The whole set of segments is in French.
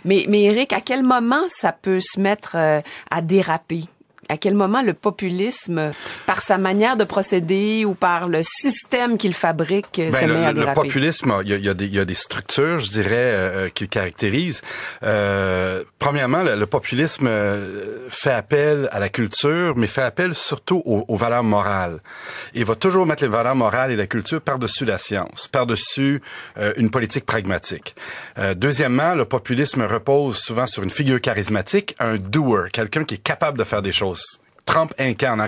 Mais Éric, à quel moment ça peut se mettre à déraper? À quel moment le populisme, par sa manière de procéder ou par le système qu'il fabrique, se met à déraper? Le populisme, il y a des structures, je dirais, qui le caractérisent. Premièrement, le populisme fait appel à la culture, mais fait appel surtout aux valeurs morales. Il va toujours mettre les valeurs morales et la culture par-dessus la science, par-dessus une politique pragmatique. Deuxièmement, le populisme repose souvent sur une figure charismatique, un doer, quelqu'un qui est capable de faire des choses. Trump incarne.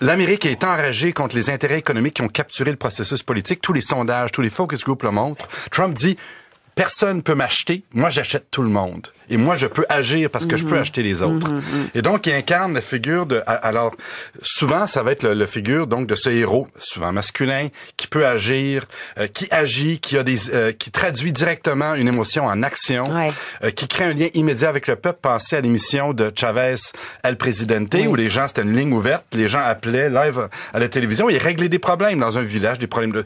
L'Amérique est enragée contre les intérêts économiques qui ont capturé le processus politique. Tous les sondages, tous les focus groups le montrent. Trump dit, personne peut m'acheter, moi j'achète tout le monde. Et moi je peux agir parce que je peux acheter les autres. Et donc il incarne la figure de... Alors souvent ça va être le figure donc de ce héros, souvent masculin, qui peut agir, qui agit, qui traduit directement une émotion en action, qui crée un lien immédiat avec le peuple. Pensez à l'émission de Chavez El Presidente, où les gens, c'était une ligne ouverte, les gens appelaient live à la télévision et réglaient des problèmes dans un village, des problèmes de...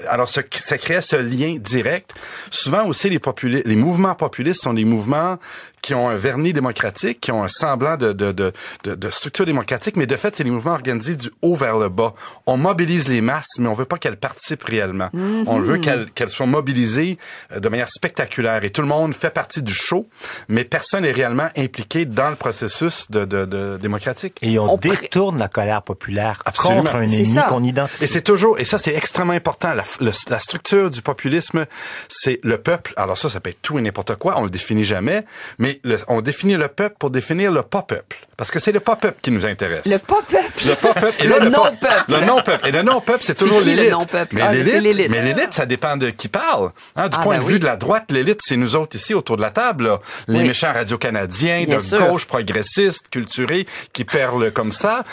Alors ça créait ce lien direct. Souvent aussi les mouvements populistes sont des mouvements qui ont un vernis démocratique, qui ont un semblant de structure démocratique, mais de fait, c'est des mouvements organisés du haut vers le bas. On mobilise les masses, mais on veut pas qu'elles participent réellement. On veut qu'elles soient mobilisées de manière spectaculaire. Et tout le monde fait partie du show, mais personne n'est réellement impliqué dans le processus de démocratique. Et on détourne la colère populaire contre un ennemi qu'on identifie. Et c'est toujours, et ça c'est extrêmement important, la structure du populisme, c'est le peuple. Alors ça peut être tout et n'importe quoi, on le définit jamais, mais on définit le peuple pour définir le pas-peuple. Parce que c'est le pas-peuple qui nous intéresse. Le pas-peuple. Le pas-peuple. Et le non-peuple. Le non-peuple. Et le non-peuple, c'est toujours l'élite. Le non-peuple? Mais l'élite, ça dépend de qui parle. Du point de vue de la droite, l'élite, c'est nous autres ici autour de la table, là. Les méchants radio-canadiens, de gauche progressistes, culturés, qui perlent comme ça.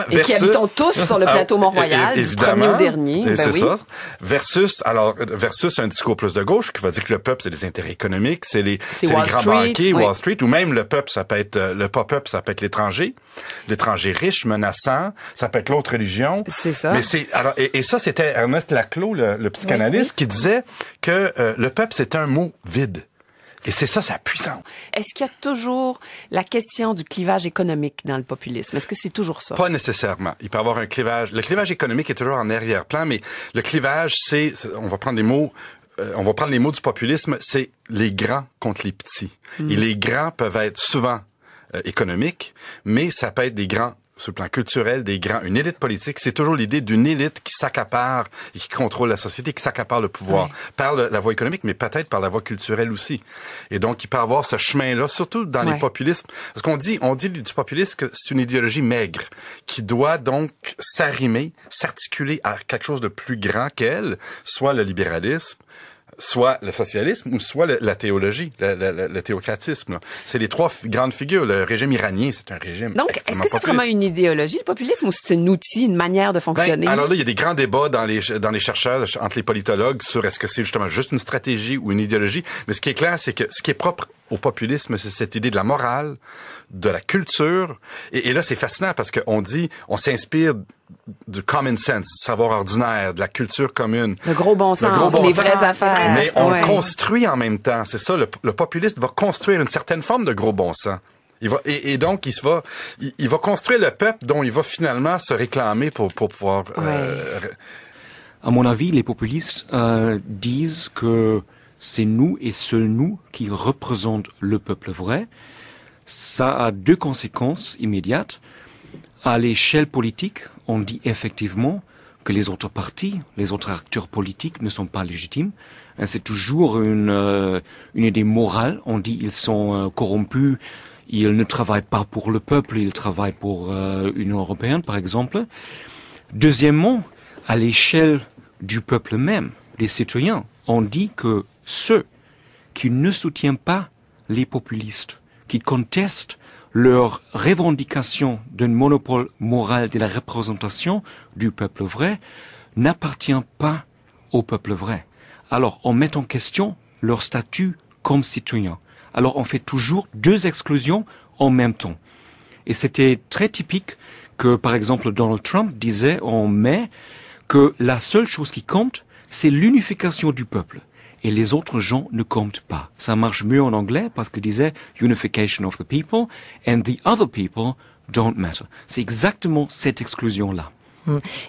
Et qui habitons tous sur le plateau Mont-Royal, du premier au dernier. C'est ça. Versus un discours plus de gauche qui va dire que le peuple, c'est les intérêts économiques, c'est les grands banquiers, Wall Street, ou même le peuple, ça peut être le pas-peuple, ça peut être l'étranger riche, menaçant, ça peut être l'autre religion. C'est ça. Mais et ça, c'était Ernest Laclos, le psychanalyste, qui disait que le peuple, c'est un mot vide. Et c'est ça, sa puissance. Est-ce qu'il y a toujours la question du clivage économique dans le populisme? Est-ce que c'est toujours ça? Pas nécessairement. Il peut y avoir un clivage. Le clivage économique est toujours en arrière-plan, mais le clivage, on va prendre les mots du populisme, c'est les grands contre les petits. Et les grands peuvent être souvent économiques, mais ça peut être des grands sur le plan culturel, une élite politique. C'est toujours l'idée d'une élite qui s'accapare et qui contrôle la société, qui s'accapare le pouvoir par la voie économique, mais peut-être par la voie culturelle aussi. Et donc, il peut avoir ce chemin-là, surtout dans les populismes. Parce qu'on dit du populisme que c'est une idéologie maigre, qui doit donc s'arrimer, s'articuler à quelque chose de plus grand qu'elle, soit le libéralisme, soit le socialisme ou soit la théologie, le théocratisme. C'est les trois grandes figures. Le régime iranien, c'est un régime. Donc, est-ce que c'est vraiment une idéologie, le populisme, ou c'est un outil, une manière de fonctionner? Alors là, il y a des grands débats dans les chercheurs, entre les politologues, sur est-ce que c'est justement juste une stratégie ou une idéologie. Mais ce qui est clair, c'est que ce qui est propre au populisme, c'est cette idée de la morale, de la culture. Et là, c'est fascinant parce qu'on s'inspire du common sense, du savoir ordinaire, de la culture commune. Le gros bon sens, les vraies affaires. Mais on le construit en même temps. C'est ça, le populiste va construire une certaine forme de gros bon sens. Donc, il va construire le peuple dont il va finalement se réclamer pour pouvoir... À mon avis, les populistes disent que c'est nous et seuls nous qui représentent le peuple vrai. Ça a deux conséquences immédiates. À l'échelle politique, on dit effectivement que les autres partis, les autres acteurs politiques ne sont pas légitimes. C'est toujours une idée morale. On dit ils sont corrompus, ils ne travaillent pas pour le peuple, ils travaillent pour l'Union européenne, par exemple. Deuxièmement, à l'échelle du peuple même, des citoyens, on dit que ceux qui ne soutiennent pas les populistes, qui contestent leur revendication d'un monopole moral de la représentation du peuple vrai, n'appartient pas au peuple vrai. Alors, on met en question leur statut comme citoyen. Alors, on fait toujours deux exclusions en même temps. Et c'était très typique que, par exemple, Donald Trump disait en mai que la seule chose qui compte, c'est l'unification du peuple. et les autres gens ne comptent pas. Ça marche mieux en anglais parce qu'il disait unification of the people and the other people don't matter. C'est exactement cette exclusion-là.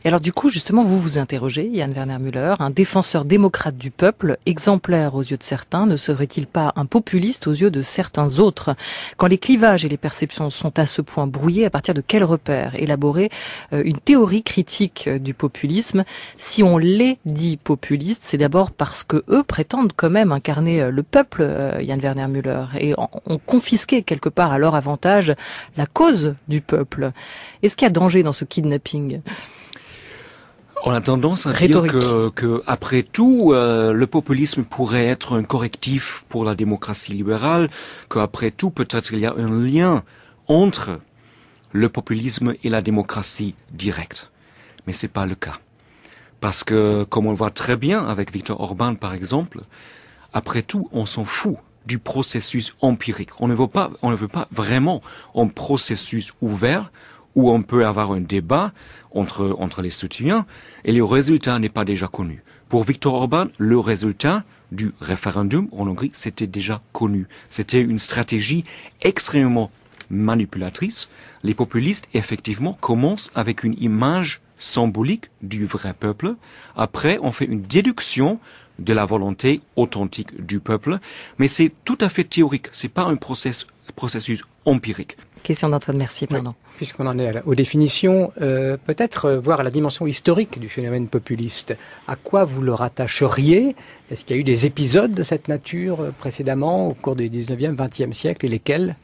Et alors du coup, justement, vous vous interrogez, Jan Werner Müller, un défenseur démocrate du peuple, exemplaire aux yeux de certains, ne serait-il pas un populiste aux yeux de certains autres? Quand les clivages et les perceptions sont à ce point brouillés, à partir de quels repères élaborer une théorie critique du populisme? Si on les dit populistes, c'est d'abord parce que eux prétendent quand même incarner le peuple, Jan Werner Müller, et ont confisqué quelque part à leur avantage la cause du peuple. Est-ce qu'il y a danger dans ce kidnapping? On a tendance à dire que après tout, le populisme pourrait être un correctif pour la démocratie libérale, qu'après tout, peut-être il y a un lien entre le populisme et la démocratie directe. Mais c'est pas le cas. Parce que, comme on le voit très bien avec Viktor Orban, par exemple, après tout, on s'en fout du processus empirique. On ne veut pas vraiment un processus ouvert où on peut avoir un débat entre les citoyens et le résultat n'est pas déjà connu. Pour Viktor Orban, le résultat du référendum en Hongrie, c'était déjà connu. C'était une stratégie extrêmement manipulatrice. Les populistes, effectivement, commencent avec une image symbolique du vrai peuple. Après, on fait une déduction de la volonté authentique du peuple. Mais c'est tout à fait théorique. C'est pas un processus empirique. Question d'Antoine Mercier, pardon. Oui, puisqu'on en est aux définitions, peut-être voir la dimension historique du phénomène populiste. À quoi vous le rattacheriez? Est-ce qu'il y a eu des épisodes de cette nature précédemment au cours du 19e, 20e siècle et lesquels?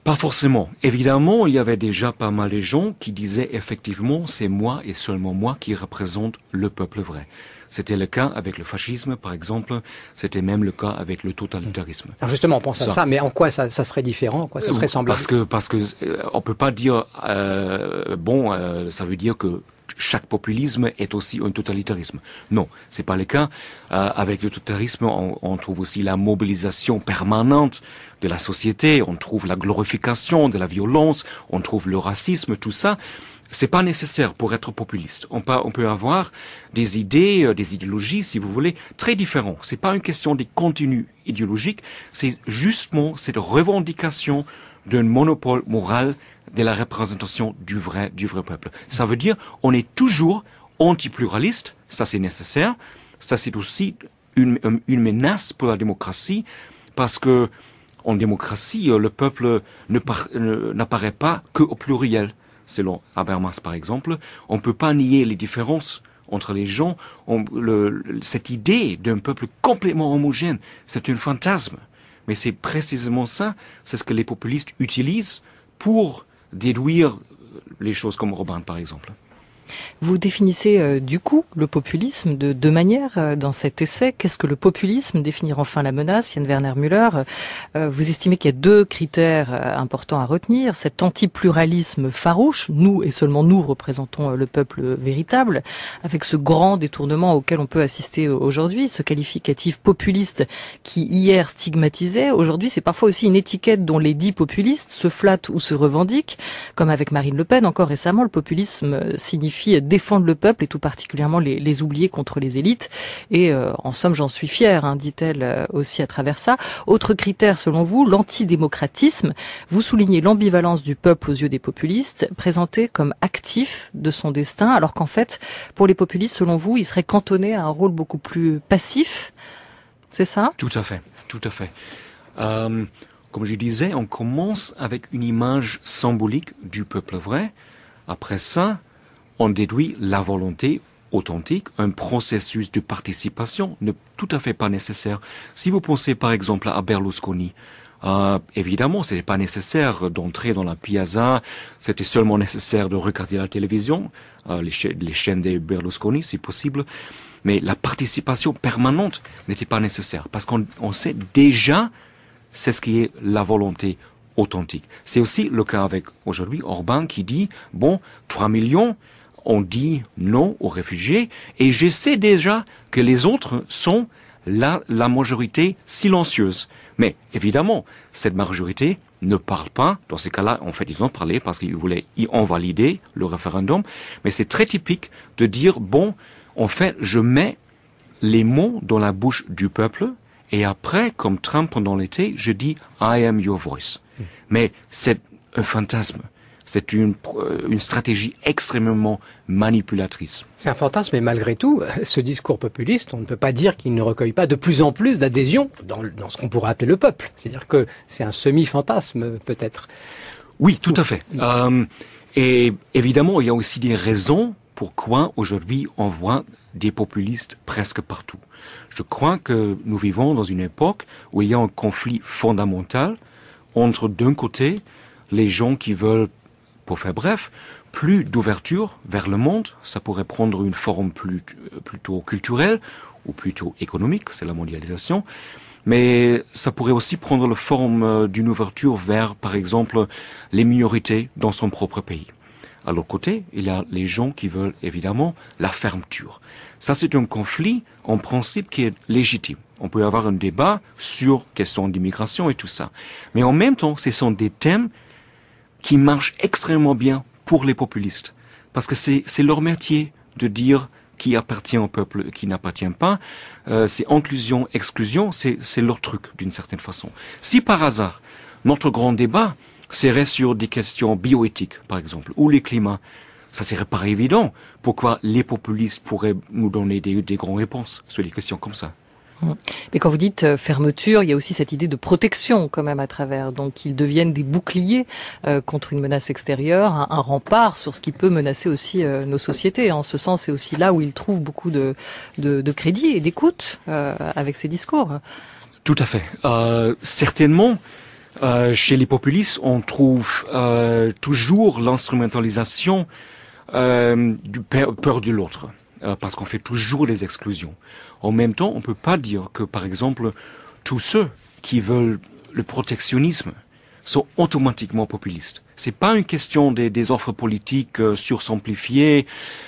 Pas forcément. Évidemment, il y avait déjà pas mal de gens qui disaient effectivement c'est moi et seulement moi qui représente le peuple vrai. C'était le cas avec le fascisme, par exemple. C'était même le cas avec le totalitarisme. Alors justement, on pense à ça, mais en quoi ça serait différent, en quoi ça serait semblable? Parce que on peut pas dire ça veut dire que chaque populisme est aussi un totalitarisme. Non, c'est pas le cas. Avec le totalitarisme, on trouve aussi la mobilisation permanente de la société. On trouve la glorification de la violence. On trouve le racisme, tout ça. C'est pas nécessaire pour être populiste. On peut avoir des idées, des idéologies, si vous voulez, très différentes. C'est pas une question des contenus idéologiques. C'est justement cette revendication d'un monopole moral de la représentation du vrai peuple. Ça veut dire, on est toujours anti-pluraliste. Ça, c'est nécessaire. Ça, c'est aussi une menace pour la démocratie parce que, en démocratie, le peuple n'apparaît pas que au pluriel. Selon Habermas, par exemple, on ne peut pas nier les différences entre les gens. Cette idée d'un peuple complètement homogène, c'est un fantasme. Mais c'est précisément ça, c'est ce que les populistes utilisent pour déduire les choses comme Orban, par exemple. Vous définissez du coup le populisme de deux manières dans cet essai. Qu'est-ce que le populisme? Définir enfin la menace. Jan Werner Müller, vous estimez qu'il y a deux critères importants à retenir. Cet antipluralisme farouche, nous et seulement nous représentons le peuple véritable, avec ce grand détournement auquel on peut assister aujourd'hui, ce qualificatif populiste qui hier stigmatisait. Aujourd'hui, c'est parfois aussi une étiquette dont les dits populistes se flattent ou se revendiquent, comme avec Marine Le Pen. Encore récemment, le populisme signifie défendre le peuple et tout particulièrement les oubliés contre les élites. Et en somme, j'en suis fière, dit-elle aussi à travers ça. Autre critère selon vous, l'antidémocratisme. Vous soulignez l'ambivalence du peuple aux yeux des populistes, présenté comme actif de son destin, alors qu'en fait, pour les populistes, selon vous, il serait cantonné à un rôle beaucoup plus passif. C'est ça? Tout à fait, tout à fait. Comme je disais, on commence avec une image symbolique du peuple vrai. Après ça, on déduit la volonté authentique, un processus de participation n'est tout à fait pas nécessaire. Si vous pensez par exemple à Berlusconi, évidemment, ce n'est pas nécessaire d'entrer dans la piazza, c'était seulement nécessaire de regarder la télévision, les chaînes de Berlusconi, si possible, mais la participation permanente n'était pas nécessaire, parce qu'on sait déjà c'est ce qui est la volonté authentique. C'est aussi le cas avec aujourd'hui Orban qui dit, 3 millions, on dit non aux réfugiés, et je sais déjà que les autres sont la majorité silencieuse. Mais évidemment, cette majorité ne parle pas. Dans ces cas-là, en fait, ils ont parlé parce qu'ils voulaient y invalider le référendum. Mais c'est très typique de dire, en fait, je mets les mots dans la bouche du peuple, et après, comme Trump pendant l'été, je dis « I am your voice ». Mais c'est un fantasme. C'est une stratégie extrêmement manipulatrice. C'est un fantasme, mais malgré tout, ce discours populiste, on ne peut pas dire qu'il ne recueille pas de plus en plus d'adhésion dans ce qu'on pourrait appeler le peuple. C'est-à-dire que c'est un semi-fantasme, peut-être. Oui, tout à fait. Et évidemment, il y a aussi des raisons pourquoi aujourd'hui on voit des populistes presque partout. Je crois que nous vivons dans une époque où il y a un conflit fondamental entre, d'un côté, les gens qui veulent, pour faire bref, plus d'ouverture vers le monde. Ça pourrait prendre une forme plutôt culturelle ou plutôt économique, c'est la mondialisation. Mais ça pourrait aussi prendre la forme d'une ouverture vers, par exemple, les minorités dans son propre pays. À l'autre côté, il y a les gens qui veulent évidemment la fermeture. Ça, c'est un conflit, en principe, qui est légitime. On peut avoir un débat sur question d'immigration et tout ça. Mais en même temps, ce sont des thèmes qui marchent extrêmement bien pour les populistes. Parce que c'est leur métier de dire qui appartient au peuple, qui n'appartient pas. C'est inclusion, exclusion, c'est leur truc d'une certaine façon. Si par hasard, notre grand débat serait sur des questions bioéthiques, par exemple, ou les climats, ça serait pas évident. Pourquoi les populistes pourraient nous donner des grandes réponses sur des questions comme ça? Mais quand vous dites fermeture, il y a aussi cette idée de protection quand même à travers. Donc qu'ils deviennent des boucliers contre une menace extérieure, un rempart sur ce qui peut menacer aussi nos sociétés. En ce sens, c'est aussi là où ils trouvent beaucoup de crédit et d'écoute avec ces discours. Tout à fait. Certainement, chez les populistes, on trouve toujours l'instrumentalisation du peur de l'autre. Parce qu'on fait toujours des exclusions. En même temps, on ne peut pas dire que, par exemple, tous ceux qui veulent le protectionnisme sont automatiquement populistes. C'est pas une question des offres politiques sursimplifiées.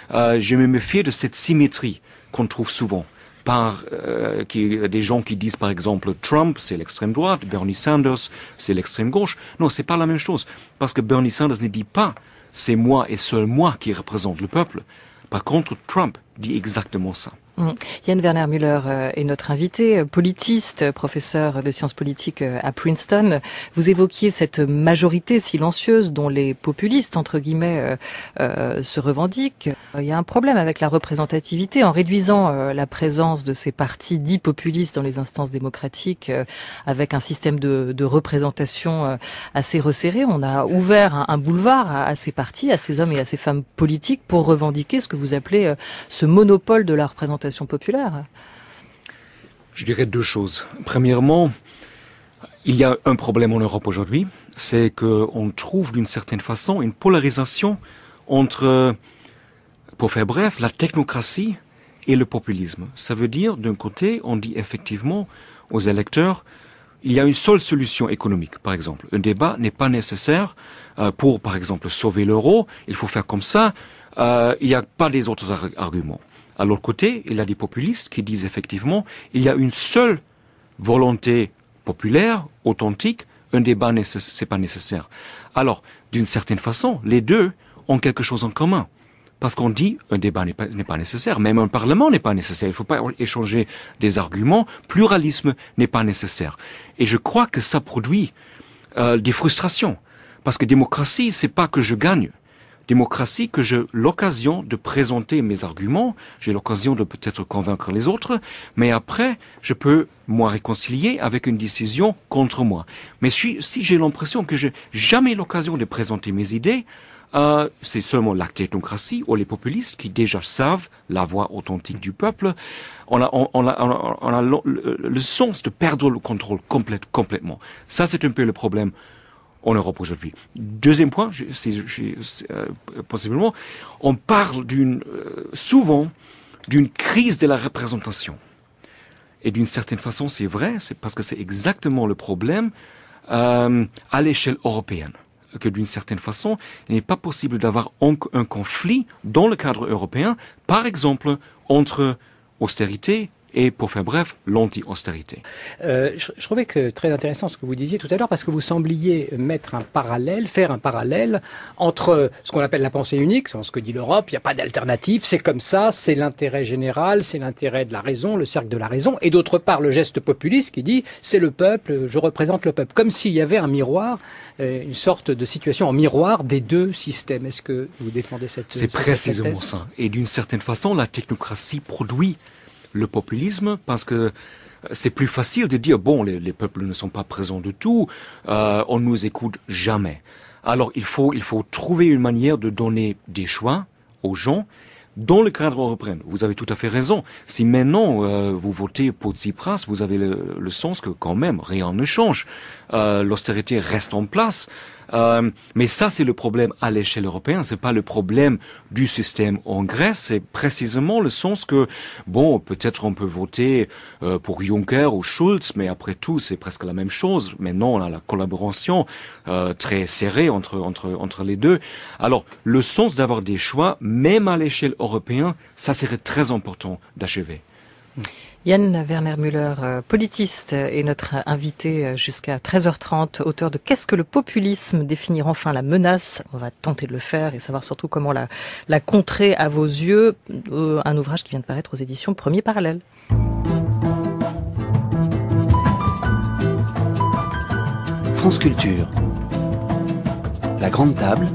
Je me méfie de cette symétrie qu'on trouve souvent. Des gens qui disent, par exemple, Trump, c'est l'extrême droite, Bernie Sanders, c'est l'extrême gauche. Non, c'est pas la même chose. Parce que Bernie Sanders ne dit pas, c'est moi et seul moi qui représente le peuple. Par contre, Trump dit exactement ça. Yann Werner Müller est notre invité, politiste, professeur de sciences politiques à Princeton. Vous évoquiez cette majorité silencieuse dont les populistes, entre guillemets, se revendiquent. Il y a un problème avec la représentativité en réduisant la présence de ces partis dits populistes dans les instances démocratiques avec un système de représentation assez resserré. On a ouvert un boulevard à ces partis, à ces hommes et à ces femmes politiques pour revendiquer ce que vous appelez ce monopole de la représentation populaire. Je dirais deux choses. Premièrement, il y a un problème en Europe aujourd'hui, c'est qu'on trouve d'une certaine façon une polarisation entre, pour faire bref, la technocratie et le populisme. Ça veut dire, d'un côté, on dit effectivement aux électeurs, il y a une seule solution économique, par exemple. Un débat n'est pas nécessaire pour, par exemple, sauver l'euro, il faut faire comme ça, il n'y a pas des autres arguments. À l'autre côté, il y a des populistes qui disent effectivement, il y a une seule volonté populaire, authentique, un débat c'est pas nécessaire. Alors, d'une certaine façon, les deux ont quelque chose en commun. Parce qu'on dit, un débat n'est pas nécessaire, même un parlement n'est pas nécessaire, il ne faut pas échanger des arguments, pluralisme n'est pas nécessaire. Et je crois que ça produit des frustrations. Parce que démocratie, c'est pas que je gagne. Démocratie, que j'ai l'occasion de présenter mes arguments, j'ai l'occasion de peut-être convaincre les autres, mais après, je peux, moi, réconcilier avec une décision contre moi. Mais si j'ai l'impression que j'ai jamais l'occasion de présenter mes idées, c'est seulement la technocratie ou les populistes qui déjà savent la voix authentique du peuple. On a le sens de perdre le contrôle complètement. Ça, c'est un peu le problème en Europe aujourd'hui. Deuxième point, possiblement, on parle souvent d'une crise de la représentation. Et d'une certaine façon, c'est vrai, c'est parce que c'est exactement le problème à l'échelle européenne. Que d'une certaine façon, il n'est pas possible d'avoir un conflit dans le cadre européen, par exemple, entre austérité et, pour faire bref, l'anti-austérité. Je trouvais que très intéressant ce que vous disiez tout à l'heure, parce que vous sembliez faire un parallèle entre ce qu'on appelle la pensée unique, c'est ce que dit l'Europe, il n'y a pas d'alternative, c'est comme ça, c'est l'intérêt général, c'est l'intérêt de la raison, le cercle de la raison, et d'autre part le geste populiste qui dit c'est le peuple, je représente le peuple, comme s'il y avait un miroir, une sorte de situation en miroir des deux systèmes. Est-ce que vous défendez cette précisément ça. Et d'une certaine façon, la technocratie produit le populisme parce que c'est plus facile de dire bon, les peuples ne sont pas présents de tout, on nous écoute jamais. Alors il faut trouver une manière de donner des choix aux gens dans le cadre européen. Vous avez tout à fait raison. Si maintenant vous votez pour Tsipras, vous avez le sens que quand même rien ne change. L'austérité reste en place. Mais ça, c'est le problème à l'échelle européenne. C'est pas le problème du système en Grèce. C'est précisément le sens que, bon, peut-être on peut voter pour Juncker ou Schulz, mais après tout, c'est presque la même chose. Maintenant, on a la collaboration très serrée entre les deux. Alors, le sens d'avoir des choix, même à l'échelle européenne, ça serait très important d'achever. Yann Werner-Müller, politiste, est notre invité jusqu'à 13h30, auteur de Qu'est-ce que le populisme ? Définir enfin la menace. On va tenter de le faire et savoir surtout comment la contrer à vos yeux. Un ouvrage qui vient de paraître aux éditions Premier Parallèle. France Culture. La Grande Table.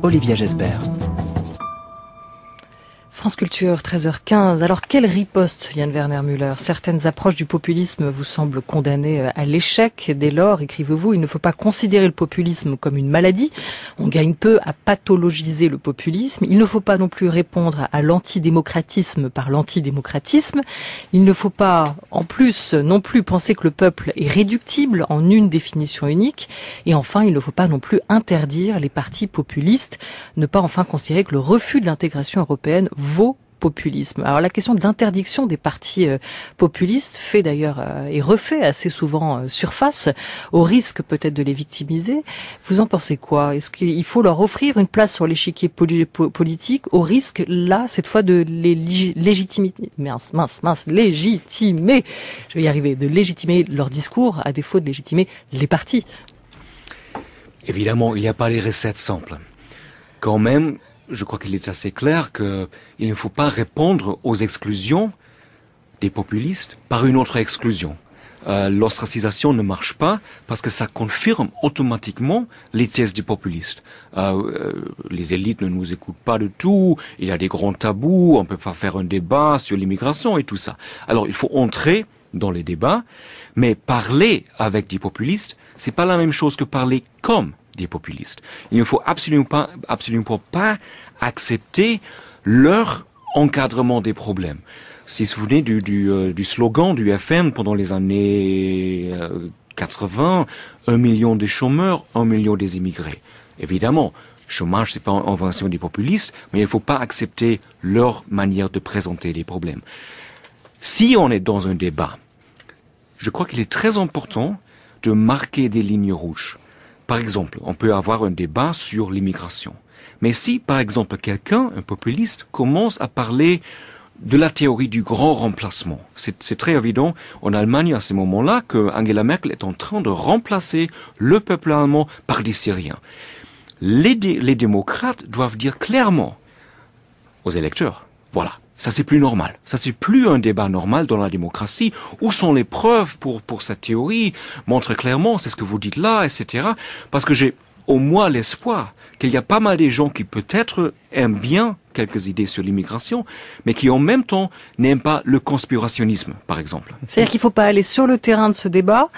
Olivia Gesbert. France Culture, 13h15. Alors, quelle riposte, Yann Werner-Müller ? Certaines approches du populisme vous semblent condamnées à l'échec. Dès lors, écrivez-vous, il ne faut pas considérer le populisme comme une maladie. On gagne peu à pathologiser le populisme. Il ne faut pas non plus répondre à l'antidémocratisme par l'antidémocratisme. Il ne faut pas, en plus, non plus penser que le peuple est réductible en une définition unique. Et enfin, il ne faut pas non plus interdire les partis populistes. Ne pas enfin considérer que le refus de l'intégration européenne vaut populisme. Alors la question d'interdiction des partis populistes fait d'ailleurs et refait assez souvent surface, au risque peut-être de les victimiser. Vous en pensez quoi ? Est-ce qu'il faut leur offrir une place sur l'échiquier politique au risque, là, cette fois, de les légitimer, légitimer, je vais y arriver, de légitimer leur discours à défaut de légitimer les partis ? Évidemment, il n'y a pas les recettes simples. Quand même, je crois qu'il est assez clair qu'il ne faut pas répondre aux exclusions des populistes par une autre exclusion. L'ostracisation ne marche pas parce que ça confirme automatiquement les thèses des populistes. Les élites ne nous écoutent pas de tout, il y a des grands tabous, on ne peut pas faire un débat sur l'immigration et tout ça. Alors il faut entrer dans les débats, mais parler avec des populistes, c'est pas la même chose que parler comme des populistes. Il ne faut absolument pas accepter leur encadrement des problèmes. Si vous vous souvenez du slogan du FN pendant les années 80, 1 million de chômeurs, 1 million des immigrés. Évidemment, chômage, c'est pas une invention des populistes, mais il ne faut pas accepter leur manière de présenter les problèmes. Si on est dans un débat, je crois qu'il est très important de marquer des lignes rouges. Par exemple, on peut avoir un débat sur l'immigration. Mais si, par exemple, quelqu'un, un populiste, commence à parler de la théorie du grand remplacement, c'est très évident en Allemagne à ce moment-là que Angela Merkel est en train de remplacer le peuple allemand par des Syriens. Les démocrates doivent dire clairement aux électeurs, voilà, ça c'est plus normal. Ça c'est plus un débat normal dans la démocratie. Où sont les preuves pour cette théorie? Montre clairement, c'est ce que vous dites là, etc. Parce que j'ai au moins l'espoir qu'il y a pas mal de gens qui peut-être aiment bien quelques idées sur l'immigration, mais qui en même temps n'aiment pas le conspirationnisme, par exemple. C'est-à-dire qu'il ne faut pas aller sur le terrain de ce débat,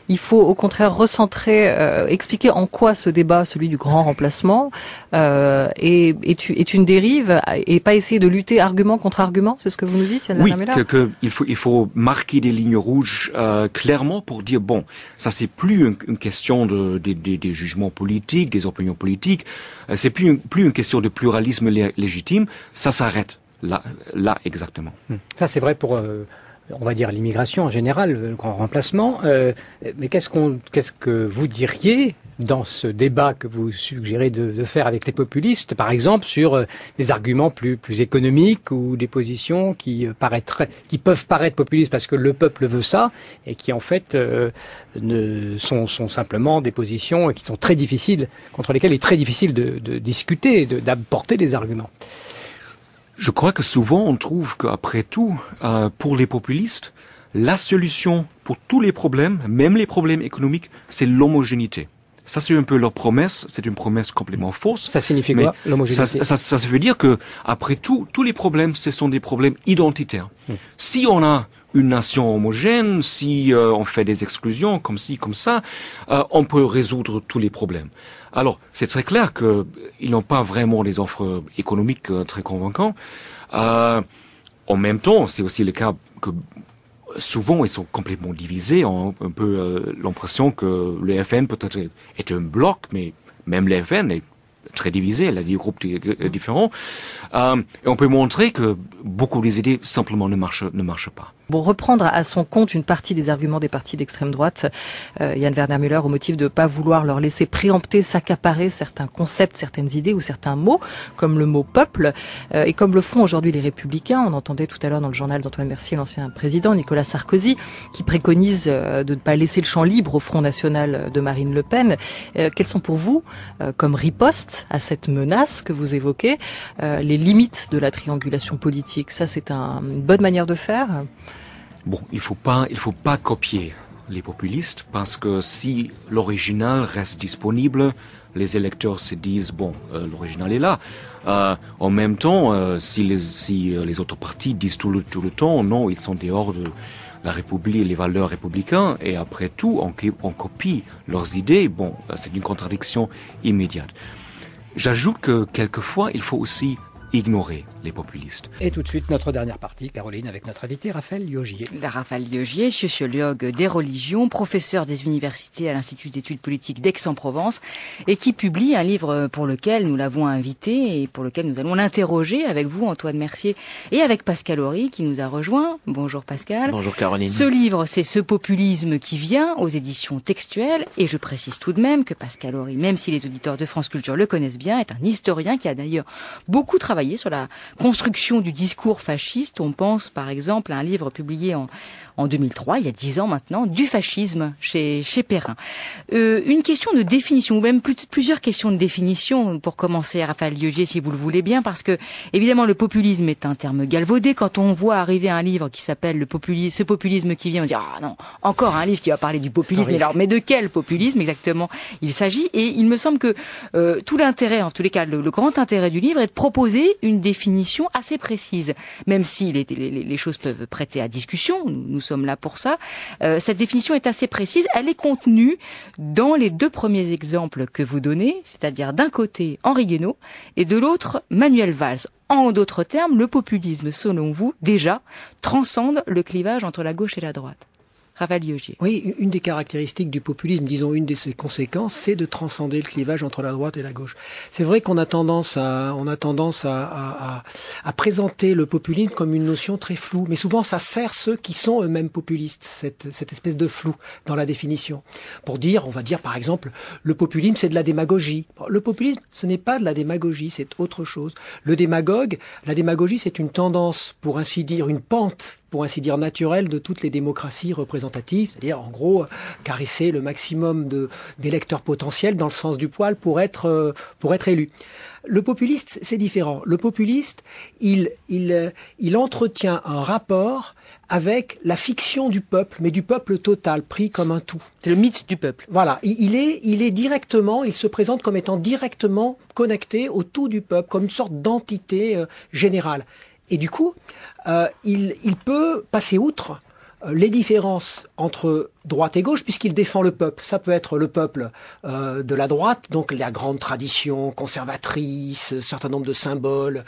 il faut au contraire recentrer, expliquer en quoi ce débat, celui du grand remplacement, est une dérive, et pas essayer de lutter argument contre argument, c'est ce que vous nous dites, Yann Werner-Müller ? Oui, il faut marquer des lignes rouges clairement pour dire, bon, ça c'est plus une question des jugements politiques, des opinions politiques, c'est plus une question de pluralisme légitime, ça s'arrête là exactement. Ça c'est vrai pour on va dire l'immigration en général, le grand remplacement. Mais qu'est-ce que vous diriez dans ce débat que vous suggérez de faire avec les populistes, par exemple sur des arguments plus économiques ou des positions qui peuvent paraître populistes parce que le peuple veut ça et qui en fait sont simplement des positions qui sont très difficiles, contre lesquelles il est très difficile de discuter, d'apporter des arguments. Je crois que souvent on trouve qu'après tout, pour les populistes, la solution pour tous les problèmes, même les problèmes économiques, c'est l'homogénéité. Ça, c'est un peu leur promesse. C'est une promesse complètement fausse. Ça signifie quoi, l'homogénéité? Ça veut dire que, après tout, tous les problèmes, ce sont des problèmes identitaires. Si on a une nation homogène, si on fait des exclusions comme ci, comme ça, on peut résoudre tous les problèmes. Alors, c'est très clair qu'ils n'ont pas vraiment des offres économiques très convaincantes. En même temps, c'est aussi le cas que souvent, ils sont complètement divisés. On a un peu l'impression que le FN peut-être est un bloc, mais même le FN est très divisé. Il a des groupes différents. Et on peut montrer que beaucoup des idées simplement ne marchent pas. Bon, reprendre à son compte une partie des arguments des partis d'extrême droite, Yann Werner Müller, au motif de ne pas vouloir leur laisser préempter, s'accaparer certains concepts, certaines idées ou certains mots, comme le mot peuple, et comme le font aujourd'hui les Républicains. On entendait tout à l'heure dans le journal d'Antoine Mercier, l'ancien président, Nicolas Sarkozy, qui préconise de ne pas laisser le champ libre au Front National de Marine Le Pen. Quelles sont pour vous, comme riposte à cette menace que vous évoquez, les limites de la triangulation politique? Ça, c'est une bonne manière de faire? Bon, il faut pas copier les populistes parce que si l'original reste disponible, les électeurs se disent bon, l'original est là. En même temps, si les autres partis disent tout le temps non, ils sont dehors de la République, les valeurs républicaines, et après tout, on copie leurs idées. Bon, c'est une contradiction immédiate. J'ajoute que quelquefois, il faut aussi ignorer les populistes. Et tout de suite, notre dernière partie, Caroline, avec notre invité Raphaël Liogier. Raphaël Liogier, sociologue des religions, professeur des universités à l'Institut d'études politiques d'Aix-en-Provence, et qui publie un livre pour lequel nous l'avons invité et pour lequel nous allons l'interroger avec vous, Antoine Mercier, et avec Pascal Horry, qui nous a rejoint. Bonjour Pascal. Bonjour Caroline. Ce livre, c'est Ce populisme qui vient, aux éditions Textuelles, et je précise tout de même que Pascal Horry, même si les auditeurs de France Culture le connaissent bien, est un historien qui a d'ailleurs beaucoup travaillé sur la construction du discours fasciste. On pense par exemple à un livre publié en 2003, il y a 10 ans maintenant, du fascisme chez Perrin. Une question de définition, ou même plusieurs questions de définition pour commencer, Raphaël Liogier, si vous le voulez bien, parce que évidemment le populisme est un terme galvaudé. Quand on voit arriver un livre qui s'appelle ce populisme qui vient, on dit ah non, encore un livre qui va parler du populisme. Mais de quel populisme exactement il s'agit? Et il me semble que tout l'intérêt, en tous les cas le grand intérêt du livre est de proposer une définition assez précise, même si les choses peuvent prêter à discussion. Nous sommes là pour ça. Cette définition est assez précise. Elle est contenue dans les deux premiers exemples que vous donnez, c'est-à-dire d'un côté Henri Guénaud et de l'autre Manuel Valls. En d'autres termes, le populisme, selon vous, déjà, transcende le clivage entre la gauche et la droite. Raphaël Liogier. Oui, une des caractéristiques du populisme, disons une de ses conséquences, c'est de transcender le clivage entre la droite et la gauche. C'est vrai qu'on a tendance à présenter le populisme comme une notion très floue, mais souvent ça sert ceux qui sont eux-mêmes populistes, cette espèce de flou dans la définition. Pour dire, on va dire par exemple, le populisme c'est de la démagogie. Le populisme, ce n'est pas de la démagogie, c'est autre chose. La démagogie c'est une tendance, pour ainsi dire, une pente, pour ainsi dire naturelle, de toutes les démocraties représentatives, c'est-à-dire en gros caresser le maximum d'électeurs potentiels dans le sens du poil pour être élu. Le populiste, c'est différent. Le populiste, il entretient un rapport avec la fiction du peuple, mais du peuple total, pris comme un tout. C'est le mythe du peuple. Voilà, il se présente comme étant directement connecté au tout du peuple, comme une sorte d'entité générale. Et du coup, il peut passer outre les différences entre droite et gauche, puisqu'il défend le peuple. Ça peut être le peuple de la droite, donc la grande tradition conservatrice, un certain nombre de symboles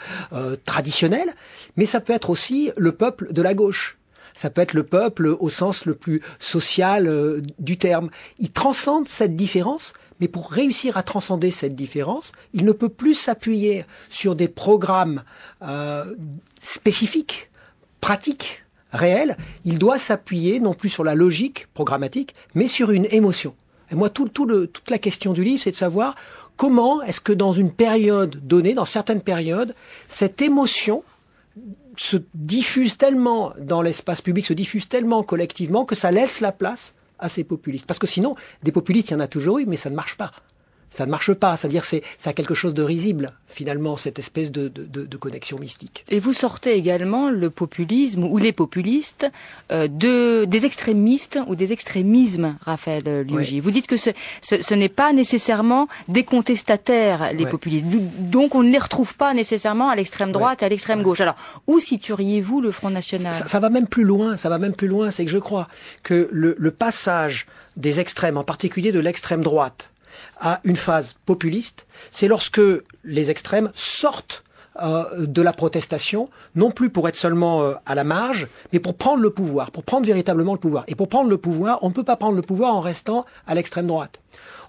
traditionnels, mais ça peut être aussi le peuple de la gauche. Ça peut être le peuple au sens le plus social du terme. Il transcende cette différence, mais pour réussir à transcender cette différence, il ne peut plus s'appuyer sur des programmes spécifiques, pratiques, réels. Il doit s'appuyer non plus sur la logique programmatique, mais sur une émotion. Et moi, toute la question du livre, c'est de savoir comment est-ce que dans une période donnée, dans certaines périodes, cette émotion se diffuse tellement dans l'espace public, se diffuse tellement collectivement que ça laisse la place à ces populistes. Parce que sinon, des populistes, il y en a toujours eu, mais ça ne marche pas. Ça ne marche pas, c'est-à-dire ça a quelque chose de risible, finalement, cette espèce de connexion mystique. Et vous sortez également le populisme ou les populistes des extrémistes ou des extrémismes, Raphaël Liogier. Oui. Vous dites que ce n'est pas nécessairement des contestataires, les populistes. Donc on ne les retrouve pas nécessairement à l'extrême droite et à l'extrême gauche. Alors, où situeriez-vous le Front National ? Ça va même plus loin, c'est que je crois que le passage des extrêmes, en particulier de l'extrême droite, à une phase populiste, c'est lorsque les extrêmes sortent de la protestation, non plus pour être seulement à la marge, mais pour prendre le pouvoir, pour prendre véritablement le pouvoir. Et pour prendre le pouvoir, on ne peut pas prendre le pouvoir en restant à l'extrême droite.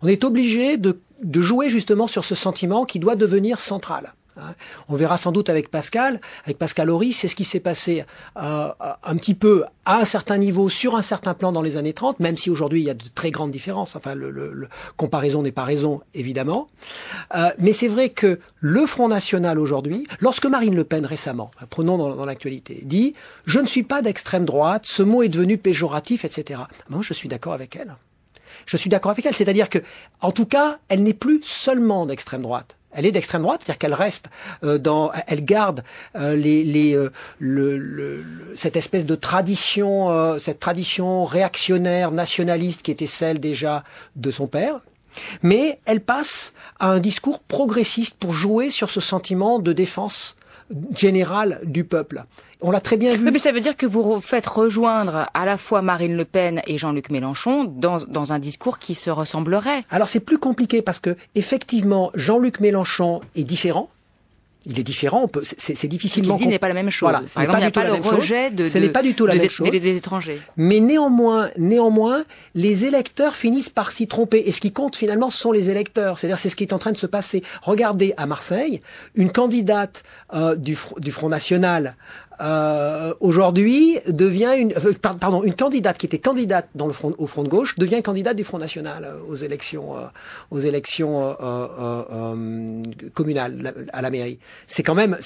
On est obligé de jouer justement sur ce sentiment qui doit devenir central. On verra sans doute avec Pascal Horry, c'est ce qui s'est passé un petit peu à un certain niveau, sur un certain plan dans les années 30, même si aujourd'hui il y a de très grandes différences. Enfin, comparaison n'est pas raison, évidemment. Mais c'est vrai que le Front National aujourd'hui, lorsque Marine Le Pen récemment, prenons dans l'actualité, dit « Je ne suis pas d'extrême droite, ce mot est devenu péjoratif, etc. » Moi, je suis d'accord avec elle. C'est-à-dire que, en tout cas, elle n'est plus seulement d'extrême droite. Elle est d'extrême droite, c'est-à-dire qu'elle reste elle garde cette espèce de tradition, cette tradition réactionnaire, nationaliste qui était celle déjà de son père. Mais elle passe à un discours progressiste pour jouer sur ce sentiment de défense générale du peuple. On l'a très bien vu. Mais ça veut dire que vous faites rejoindre à la fois Marine Le Pen et Jean-Luc Mélenchon dans un discours qui se ressemblerait. Alors c'est plus compliqué parce que effectivement Jean-Luc Mélenchon est différent. Il est différent, c'est difficilement... Ce qu'il dit n'est pas la même chose. Voilà, par exemple, il n'y a pas le rejet des étrangers. Mais néanmoins, les électeurs finissent par s'y tromper. Et ce qui compte finalement, ce sont les électeurs. C'est-à-dire, c'est ce qui est en train de se passer. Regardez, à Marseille, une candidate du Front National... aujourd'hui devient une candidate qui était candidate au Front de gauche devient candidate du Front National aux élections communales à la mairie. C'est quand même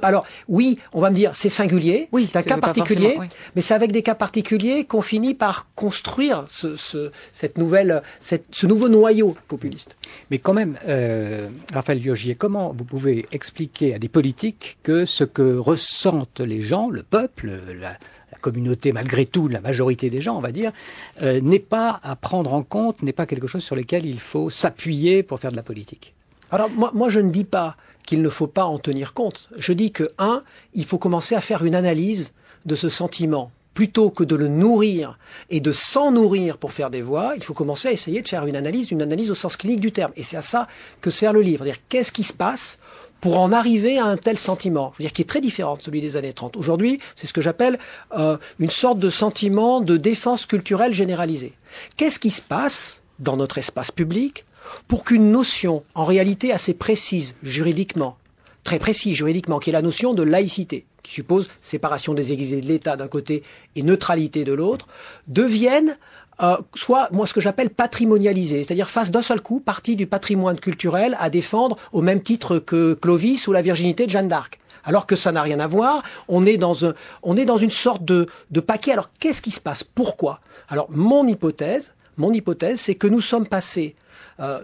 alors oui, on va me dire c'est singulier, c'est un cas particulier, mais c'est avec des cas particuliers qu'on finit par construire ce nouveau noyau populiste. Mais quand même, Raphaël Liogier, comment vous pouvez expliquer à des politiques que ce que ressentent les gens, le peuple, la communauté, malgré tout, la majorité des gens, on va dire, n'est pas à prendre en compte, n'est pas quelque chose sur lequel il faut s'appuyer pour faire de la politique? Alors, moi, je ne dis pas qu'il ne faut pas en tenir compte. Je dis que, il faut commencer à faire une analyse de ce sentiment. Plutôt que de le nourrir et de s'en nourrir pour faire des voix, il faut commencer à essayer de faire une analyse au sens clinique du terme. Et c'est à ça que sert le livre. C'est-à-dire, qu'est-ce qui se passe pour en arriver à un tel sentiment, je veux dire, qui est très différent de celui des années 30. Aujourd'hui, c'est ce que j'appelle une sorte de sentiment de défense culturelle généralisée. Qu'est-ce qui se passe dans notre espace public pour qu'une notion, en réalité assez précise juridiquement, très précise juridiquement, qui est la notion de laïcité, qui suppose séparation des églises et de l'État d'un côté et neutralité de l'autre, devienne soit moi ce que j'appelle patrimonialisé, c'est-à-dire fasse d'un seul coup partie du patrimoine culturel à défendre au même titre que Clovis ou la virginité de Jeanne d'Arc. Alors que ça n'a rien à voir, on est dans une sorte de paquet. Alors qu'est-ce qui se passe? Pourquoi? Alors mon hypothèse, c'est que nous sommes passés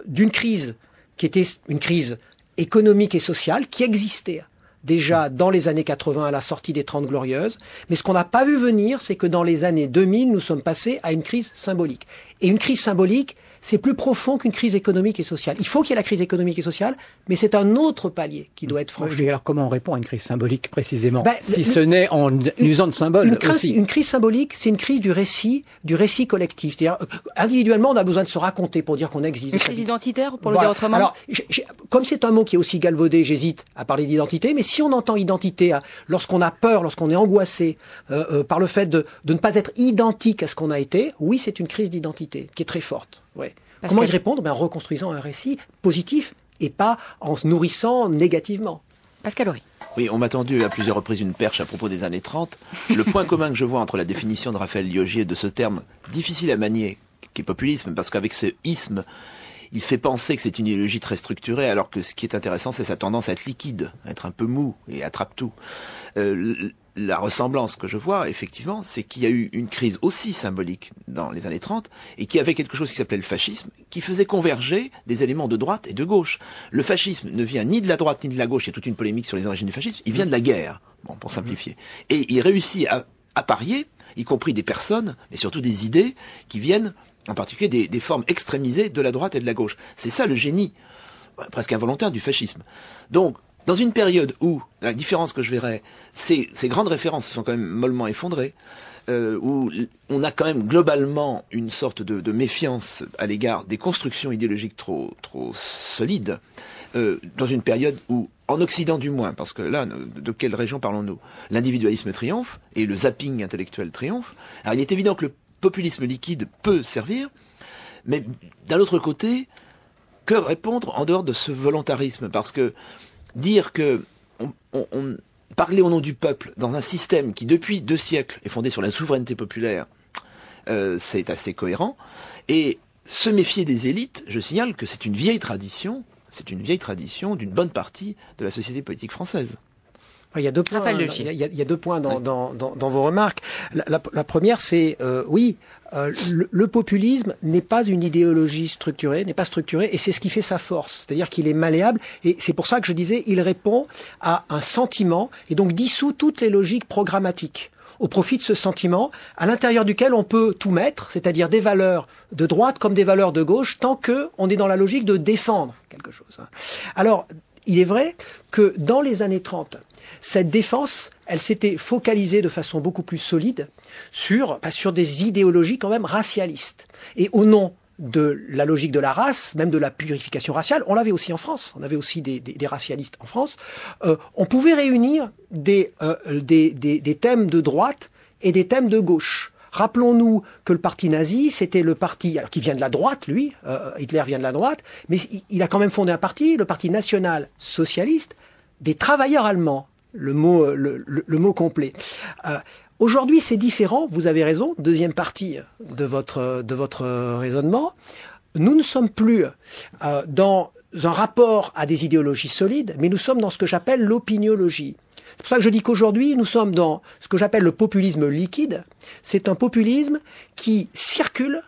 d'une crise qui était une crise économique et sociale qui existait déjà dans les années 80 à la sortie des 30 Glorieuses. Mais ce qu'on n'a pas vu venir, c'est que dans les années 2000, nous sommes passés à une crise symbolique. Et une crise symbolique, c'est plus profond qu'une crise économique et sociale. Il faut qu'il y ait la crise économique et sociale, mais c'est un autre palier qui doit être franchi. Alors comment on répond à une crise symbolique précisément, si ce n'est en usant de symboles aussi? Une crise symbolique, c'est une crise du récit collectif. C'est-à-dire, individuellement, on a besoin de se raconter pour dire qu'on existe. Une crise identitaire, pour le dire autrement? Alors, comme c'est un mot qui est aussi galvaudé, j'hésite à parler d'identité, mais si on entend identité, lorsqu'on a peur, lorsqu'on est angoissé par le fait de ne pas être identique à ce qu'on a été, oui, c'est une crise d'identité qui est très forte. Ouais. Comment y répondre? En reconstruisant un récit positif et pas en se nourrissant négativement. Pascal Horry. Oui, on m'a tendu à plusieurs reprises une perche à propos des années 30. Le point commun que je vois entre la définition de Raphaël Liogier de ce terme difficile à manier, qui est populisme, parce qu'avec ce isme, il fait penser que c'est une idéologie très structurée, alors que ce qui est intéressant, c'est sa tendance à être liquide, à être un peu mou et attrape tout. La ressemblance que je vois, effectivement, c'est qu'il y a eu une crise aussi symbolique dans les années 30, et qui avait quelque chose qui s'appelait le fascisme, qui faisait converger des éléments de droite et de gauche. Le fascisme ne vient ni de la droite ni de la gauche, il y a toute une polémique sur les origines du fascisme, il vient de la guerre, bon, pour simplifier. Et il réussit à parier, y compris des personnes, mais surtout des idées, qui viennent, en particulier, des formes extrémisées de la droite et de la gauche. C'est ça le génie, presque involontaire, du fascisme. Donc, dans une période où, la différence que je verrais, ces grandes références se sont quand même mollement effondrées, où on a quand même globalement une sorte de méfiance à l'égard des constructions idéologiques trop solides, dans une période où, en Occident du moins, parce que là, de quelle région parlons-nous? L'individualisme triomphe et le zapping intellectuel triomphe. Alors il est évident que le populisme liquide peut servir, mais d'un autre côté, que répondre en dehors de ce volontarisme? Parce que dire que on parler au nom du peuple dans un système qui, depuis 2 siècles, est fondé sur la souveraineté populaire, c'est assez cohérent. Et se méfier des élites, je signale que c'est une vieille tradition d'une bonne partie de la société politique française. Il y a 2 points. Il y a 2 points dans vos remarques. La première, c'est le populisme n'est pas une idéologie structurée, n'est pas structuré, et c'est ce qui fait sa force. C'est-à-dire qu'il est malléable, et c'est pour ça que je disais, il répond à un sentiment, et donc dissout toutes les logiques programmatiques au profit de ce sentiment, à l'intérieur duquel on peut tout mettre, c'est-à-dire des valeurs de droite comme des valeurs de gauche, tant que on est dans la logique de défendre quelque chose. Alors, il est vrai que dans les années 30, cette défense, elle s'était focalisée de façon beaucoup plus solide sur des idéologies quand même racialistes. Et au nom de la logique de la race, même de la purification raciale, on l'avait aussi en France, on avait aussi des racialistes en France, on pouvait réunir des thèmes de droite et des thèmes de gauche. Rappelons-nous que le parti nazi, c'était le parti, alors qui vient de la droite, lui, Hitler vient de la droite, mais il a quand même fondé un parti, le parti national-socialiste, des travailleurs allemands, le mot complet. Aujourd'hui, c'est différent, vous avez raison, deuxième partie de votre raisonnement. Nous ne sommes plus dans un rapport à des idéologies solides, mais nous sommes dans ce que j'appelle l'opiniologie. C'est pour ça que je dis qu'aujourd'hui, nous sommes dans ce que j'appelle le populisme liquide. C'est un populisme qui circule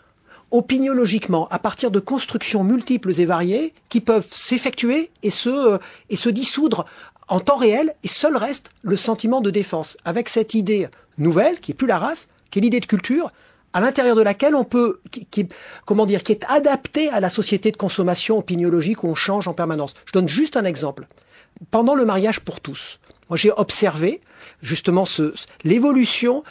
opiniologiquement à partir de constructions multiples et variées qui peuvent s'effectuer et se dissoudre en temps réel, et seul reste le sentiment de défense, avec cette idée nouvelle, qui est plus la race, qui est l'idée de culture, à l'intérieur de laquelle on peut, qui est adaptée à la société de consommation opiniologique où on change en permanence. Je donne juste un exemple. Pendant le mariage pour tous, moi j'ai observé justement l'évolution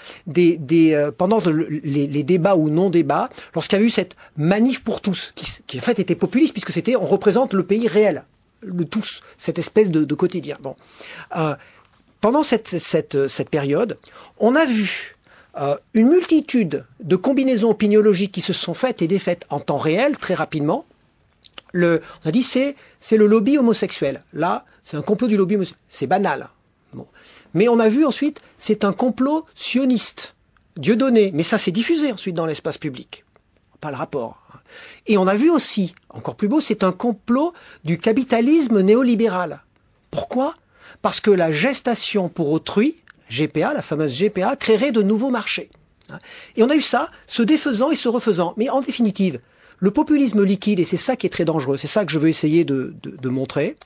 pendant les débats ou non-débats, lorsqu'il y a eu cette manif pour tous, qui en fait était populiste, puisque on représente le pays réel. Le tous, cette espèce de quotidien. Bon, pendant cette période, on a vu une multitude de combinaisons opiniologiques qui se sont faites et défaites en temps réel, très rapidement. On a dit c'est le lobby homosexuel. Là, c'est un complot du lobby homosexuel. C'est banal. Bon. Mais on a vu ensuite, c'est un complot sioniste. Dieudonné. Mais ça s'est diffusé ensuite dans l'espace public. Pas le rapport. Et on a vu aussi, encore plus beau, c'est un complot du capitalisme néolibéral. Pourquoi? Parce que la gestation pour autrui, GPA, la fameuse GPA, créerait de nouveaux marchés. Et on a eu ça, se défaisant et se refaisant. Mais en définitive, le populisme liquide, et c'est ça qui est très dangereux, c'est ça que je veux essayer de montrer,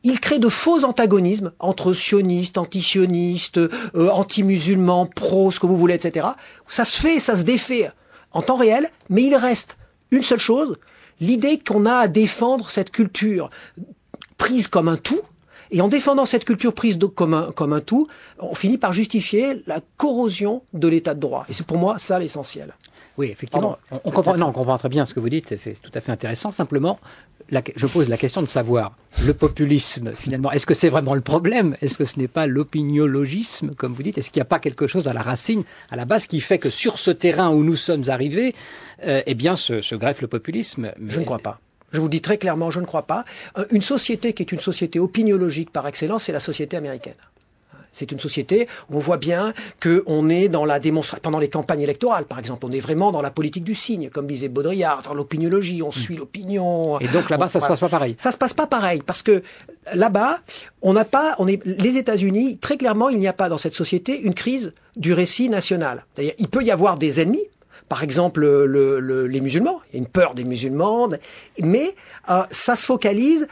il crée de faux antagonismes entre sionistes, anti-sionistes, anti-musulmans, pro, ce que vous voulez, etc. Ça se fait et ça se défait en temps réel, mais il reste une seule chose, l'idée qu'on a à défendre cette culture prise comme un tout, et en défendant cette culture prise comme un tout, on finit par justifier la corrosion de l'état de droit. Et c'est pour moi ça l'essentiel. Oui, effectivement, on comprend très bien ce que vous dites, c'est tout à fait intéressant. Simplement, je pose la question de savoir, le populisme, finalement, est-ce que c'est vraiment le problème? Est-ce que ce n'est pas l'opiniologisme, comme vous dites? Est-ce qu'il n'y a pas quelque chose à la racine, à la base, qui fait que sur ce terrain où nous sommes arrivés, se greffe le populisme? Je ne crois pas. Je vous dis très clairement, je ne crois pas. Une société qui est une société opiniologique par excellence, c'est la société américaine. C'est une société où on voit bien qu'on est dans la démonstration, pendant les campagnes électorales, par exemple. On est vraiment dans la politique du signe, comme disait Baudrillard, dans l'opiniologie, on suit l'opinion. Et donc là-bas, ça se passe pas pareil. Ça se passe pas pareil, parce que là-bas, les États-Unis, très clairement, il n'y a pas dans cette société une crise du récit national. C'est-à-dire, il peut y avoir des ennemis, par exemple les musulmans, il y a une peur des musulmans, mais ça se focalise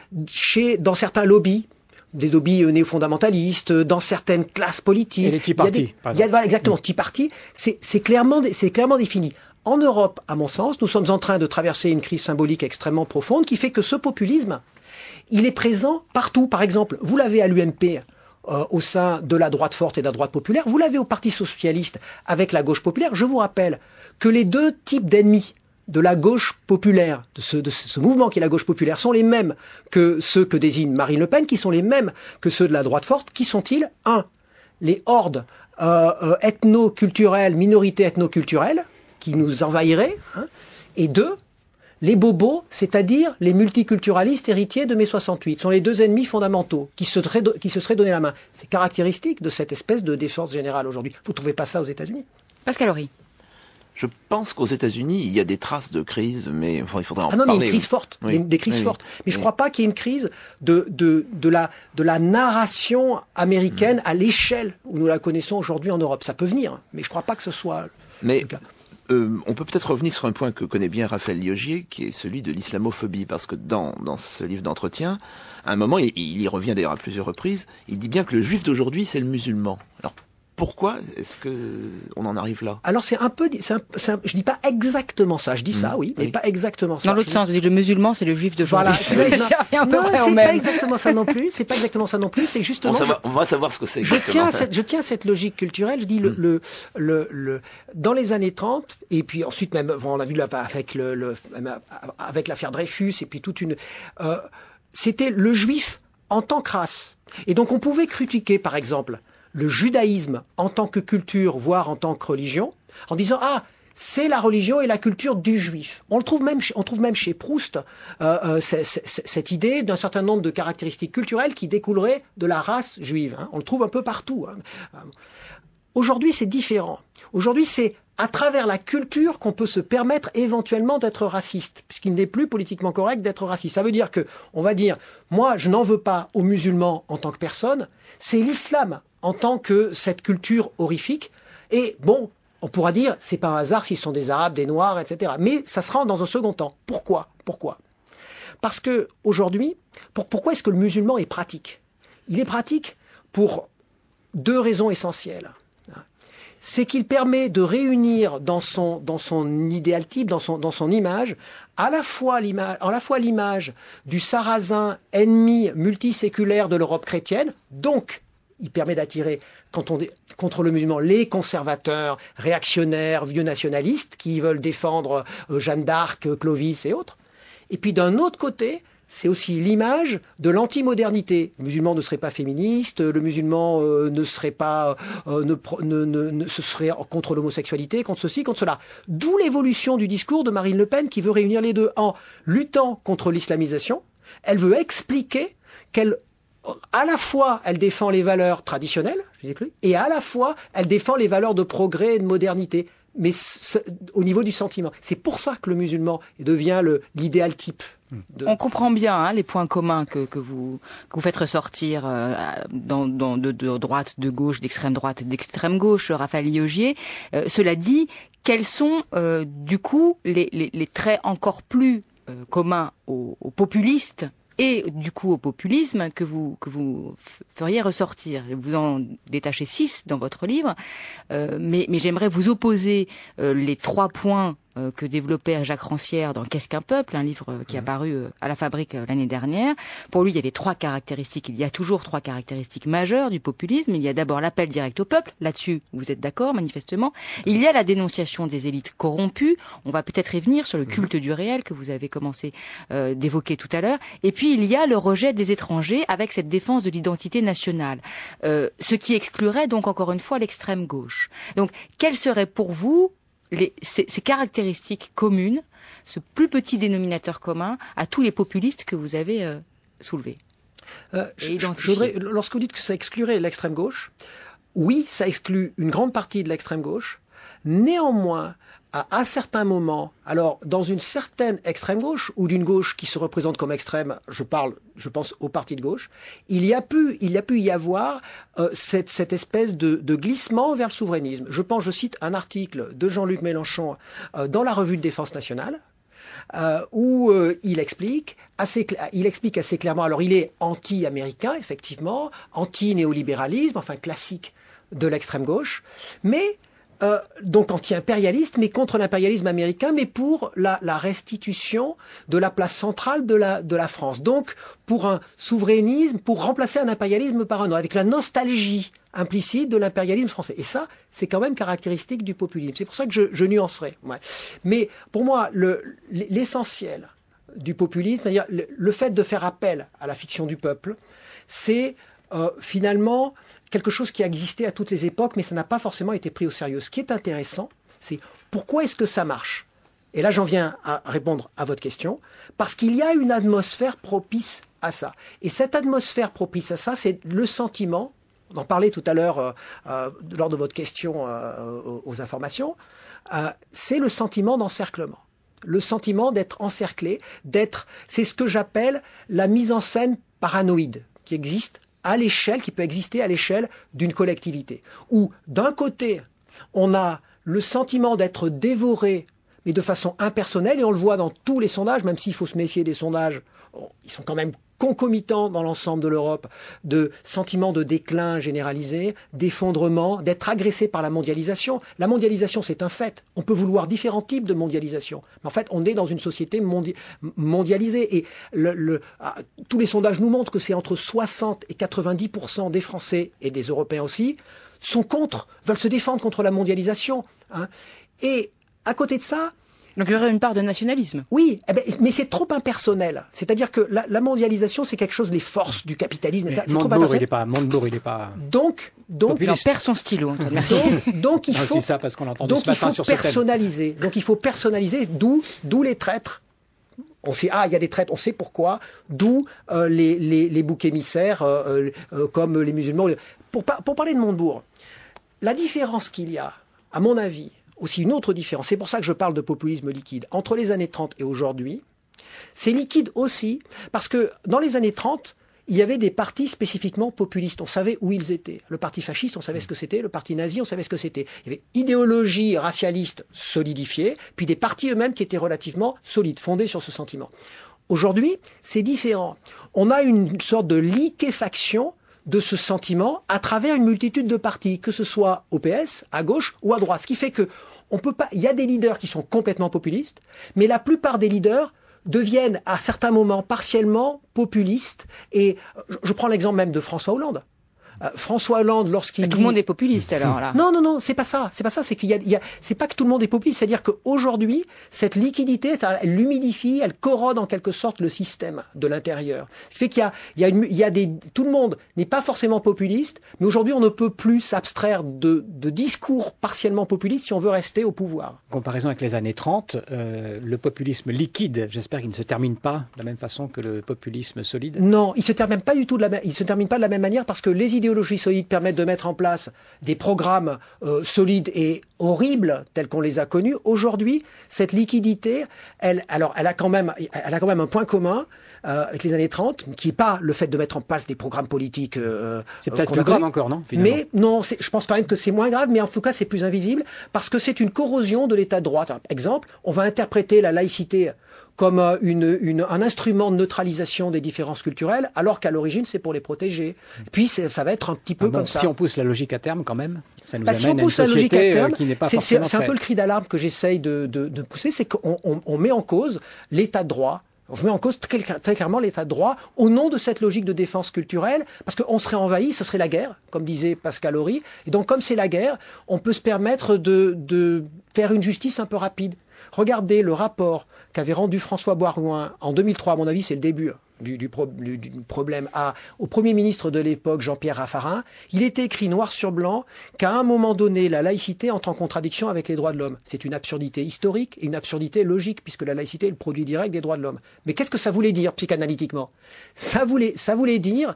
dans certains lobbies, des lobbies néo-fondamentalistes, dans certaines classes politiques. Et les Tea Party, par exemple. Voilà, exactement, Tea Party, c'est clairement défini. En Europe, à mon sens, nous sommes en train de traverser une crise symbolique extrêmement profonde qui fait que ce populisme, il est présent partout. Par exemple, vous l'avez à l'UMP, au sein de la droite forte et de la droite populaire. Vous l'avez au Parti socialiste avec la gauche populaire. Je vous rappelle que les deux types d'ennemis de la gauche populaire, de ce mouvement qui est la gauche populaire, sont les mêmes que ceux que désigne Marine Le Pen, qui sont les mêmes que ceux de la droite forte. Qui sont-ils? 1. Les hordes ethno-culturelles, minorités ethno-culturelles, qui nous envahiraient. Et 2. Les bobos, c'est-à-dire les multiculturalistes héritiers de mai 68, sont les deux ennemis fondamentaux qui se seraient donné la main. C'est caractéristique de cette espèce de défense générale aujourd'hui. Vous ne trouvez pas ça aux États-Unis? Pascal Horry. Je pense qu'aux États-Unis, il y a des traces de crise, mais enfin, il faudrait en parler. parler. Mais une crise forte, des crises fortes. Mais je ne crois pas qu'il y ait une crise de la narration américaine à l'échelle où nous la connaissons aujourd'hui en Europe. Ça peut venir, mais je ne crois pas que ce soit le cas. On peut peut-être revenir sur un point que connaît bien Raphaël Liogier, qui est celui de l'islamophobie, parce que dans ce livre d'entretien, à un moment, il y revient d'ailleurs à plusieurs reprises, il dit bien que le juif d'aujourd'hui, c'est le musulman. Alors, pourquoi est-ce que on en arrive là? Alors je dis pas exactement ça. Je dis ça, oui, mais pas exactement ça. Dans l'autre sens, vous dites le musulman, c'est le juif d'aujourd'hui. Voilà. Non, c'est pas exactement ça non plus. C'est pas exactement ça non plus. C'est justement. On va savoir ce que c'est. Je tiens cette logique culturelle. Je dis dans les années 30 et puis ensuite même, on a vu là avec l'affaire Dreyfus et puis c'était le juif en tant que race. Et donc on pouvait critiquer, par exemple, le judaïsme en tant que culture, voire en tant que religion, en disant c'est la religion et la culture du juif. On trouve même chez Proust cette idée d'un certain nombre de caractéristiques culturelles qui découleraient de la race juive. On le trouve un peu partout. Aujourd'hui, c'est différent. Aujourd'hui, c'est à travers la culture qu'on peut se permettre éventuellement d'être raciste, puisqu'il n'est plus politiquement correct d'être raciste. Ça veut dire que, on va dire, moi, je n'en veux pas aux musulmans en tant que personne, c'est l'islam en tant que cette culture horrifique. Et bon, on pourra dire, c'est pas un hasard s'ils sont des Arabes, des Noirs, etc. Mais ça sera dans un second temps. Pourquoi? Parce que aujourd'hui, pourquoi est-ce que le musulman est pratique? Il est pratique pour 2 raisons essentielles. C'est qu'il permet de réunir dans son idéal type, dans son image, à la fois l'image du sarrasin ennemi multiséculaire de l'Europe chrétienne, donc il permet d'attirer contre le musulman les conservateurs, réactionnaires, vieux nationalistes qui veulent défendre Jeanne d'Arc, Clovis et autres. Et puis d'un autre côté, c'est aussi l'image de l'antimodernité. Le musulman ne serait pas féministe, le musulman ne serait pas, ce serait contre l'homosexualité, contre ceci, contre cela. D'où l'évolution du discours de Marine Le Pen qui veut réunir les deux en luttant contre l'islamisation. Elle veut expliquer à la fois, elle défend les valeurs traditionnelles, et à la fois, elle défend les valeurs de progrès et de modernité. Mais au niveau du sentiment. C'est pour ça que le musulman devient l'idéal type. On comprend bien les points communs que vous faites ressortir de droite, de gauche, d'extrême droite et d'extrême gauche, Raphaël Liogier. Cela dit, quels sont du coup les traits encore plus communs aux populistes et du coup au populisme que vous feriez ressortir? Vous en détachez 6 dans votre livre, mais j'aimerais vous opposer les 3 points que développait Jacques Rancière dans Qu'est-ce qu'un peuple, un livre qui est apparu à la Fabrique l'année dernière. Pour lui, il y avait 3 caractéristiques, il y a toujours 3 caractéristiques majeures du populisme. Il y a d'abord l'appel direct au peuple, là-dessus vous êtes d'accord manifestement. Il y a la dénonciation des élites corrompues, on va peut-être y venir sur le culte du réel que vous avez commencé d'évoquer tout à l'heure. Et puis il y a le rejet des étrangers avec cette défense de l'identité nationale, ce qui exclurait donc encore une fois l'extrême gauche. Donc quelles seraient pour vous ces caractéristiques communes, ce plus petit dénominateur commun à tous les populistes que vous avez soulevés? Lorsque vous dites que ça exclurait l'extrême gauche, oui, ça exclut une grande partie de l'extrême gauche. Néanmoins, à certains moments, alors dans une certaine extrême gauche ou d'une gauche qui se représente comme extrême, je pense au parti de gauche, il y a pu y avoir cette espèce de glissement vers le souverainisme. Je cite un article de Jean-Luc Mélenchon dans la Revue de Défense Nationale, où il explique assez clairement, alors il est anti-américain, effectivement, anti-néolibéralisme, enfin classique de l'extrême gauche, mais donc anti-impérialiste, mais contre l'impérialisme américain, mais pour la restitution de la place centrale de la France. Donc pour un souverainisme, pour remplacer un impérialisme par un autre, avec la nostalgie implicite de l'impérialisme français. Et ça, c'est quand même caractéristique du populisme. C'est pour ça que je nuancerai. Ouais. Mais pour moi, l'essentiel du populisme, c'est-à-dire le fait de faire appel à la fiction du peuple, c'est finalement quelque chose qui a existé à toutes les époques, mais ça n'a pas forcément été pris au sérieux. Ce qui est intéressant, c'est pourquoi est-ce que ça marche? Et là, j'en viens à répondre à votre question, parce qu'il y a une atmosphère propice à ça. Et cette atmosphère propice à ça, c'est le sentiment, on en parlait tout à l'heure lors de votre question aux informations, c'est le sentiment d'encerclement. Le sentiment d'être encerclé, c'est ce que j'appelle la mise en scène paranoïde, qui existe à l'échelle, qui peut exister à l'échelle d'une collectivité. Où, d'un côté, on a le sentiment d'être dévoré, mais de façon impersonnelle, et on le voit dans tous les sondages, même s'il faut se méfier des sondages, ils sont quand même concomitants dans l'ensemble de l'Europe, de sentiments de déclin généralisé, d'effondrement, d'être agressé par la mondialisation. La mondialisation, c'est un fait. On peut vouloir différents types de mondialisation. Mais en fait, on est dans une société mondialisée. Et tous les sondages nous montrent que c'est entre 60 et 90% des Français, et des Européens aussi, veulent se défendre contre la mondialisation. Hein. Et à côté de ça, donc il y aurait une part de nationalisme. Oui, mais c'est trop impersonnel. C'est-à-dire que la mondialisation, c'est quelque chose, les forces du capitalisme, c'est trop impersonnel. Montebourg, il est pas. Donc, il en perd son stylo. Merci. Donc il faut. Je dis ça parce qu'on l'entend ce matin sur ce thème. Personnaliser. Donc il faut personnaliser. D'où les traîtres. On sait, il y a des traîtres, on sait pourquoi. D'où les boucs émissaires, comme les musulmans. Pour parler de Montebourg, la différence qu'il y a, à mon avis, aussi une autre différence, c'est pour ça que je parle de populisme liquide, entre les années 30 et aujourd'hui, c'est liquide aussi parce que dans les années 30, il y avait des partis spécifiquement populistes. On savait où ils étaient. Le parti fasciste, on savait ce que c'était. Le parti nazi, on savait ce que c'était. Il y avait idéologie racialiste solidifiée, puis des partis eux-mêmes qui étaient relativement solides, fondés sur ce sentiment. Aujourd'hui, c'est différent. On a une sorte de liquéfaction de ce sentiment à travers une multitude de partis, que ce soit au PS, à gauche ou à droite. Ce qui fait que on peut pas. Il y a des leaders qui sont complètement populistes, mais la plupart des leaders deviennent à certains moments partiellement populistes. Et je prends l'exemple même de François Hollande. François Hollande, lorsqu'il dit... Tout le monde est populiste, alors, là. Non, c'est pas ça. C'est pas ça. C'est c'est pas que tout le monde est populiste. C'est-à-dire qu'aujourd'hui, cette liquidité, elle l'humidifie, elle corrode en quelque sorte le système de l'intérieur. Ce qui fait qu'il y a tout le monde n'est pas forcément populiste, mais aujourd'hui, on ne peut plus s'abstraire de discours partiellement populistes si on veut rester au pouvoir. En comparaison avec les années 30, le populisme liquide, j'espère qu'il ne se termine pas de la même façon que le populisme solide. Non, il se termine pas du tout il se termine pas de la même manière parce que les idéologies solides permettent de mettre en place des programmes solides et horribles tels qu'on les a connus. Aujourd'hui, cette liquidité, elle a quand même un point commun avec les années 30, qui n'est pas le fait de mettre en place des programmes politiques. C'est peut-être plus grave encore, non, finalement. Mais non, je pense quand même que c'est moins grave, mais en tout cas c'est plus invisible parce que c'est une corrosion de l'état de droit. Par exemple, on va interpréter la laïcité comme un instrument de neutralisation des différences culturelles, alors qu'à l'origine, c'est pour les protéger. Puis, ça va être un petit peu comme ça. Si on pousse la logique à terme, quand même, ça nous amène si on pousse à une société la logique à terme, qui n'est pas forcément c'est un peu le cri d'alarme que j'essaye de pousser, c'est qu'on met en cause l'état de droit. On met en cause très clairement l'état de droit au nom de cette logique de défense culturelle, parce qu'on serait envahi, ce serait la guerre, comme disait Pascal Horry. Et donc, comme c'est la guerre, on peut se permettre de faire une justice un peu rapide. Regardez le rapport qu'avait rendu François Bayrou en 2003, à mon avis c'est le début du problème, au Premier ministre de l'époque, Jean-Pierre Raffarin. Il était écrit noir sur blanc qu'à un moment donné, la laïcité entre en contradiction avec les droits de l'homme. C'est une absurdité historique et une absurdité logique, puisque la laïcité est le produit direct des droits de l'homme. Mais qu'est-ce que ça voulait dire psychanalytiquement ? Ça voulait dire,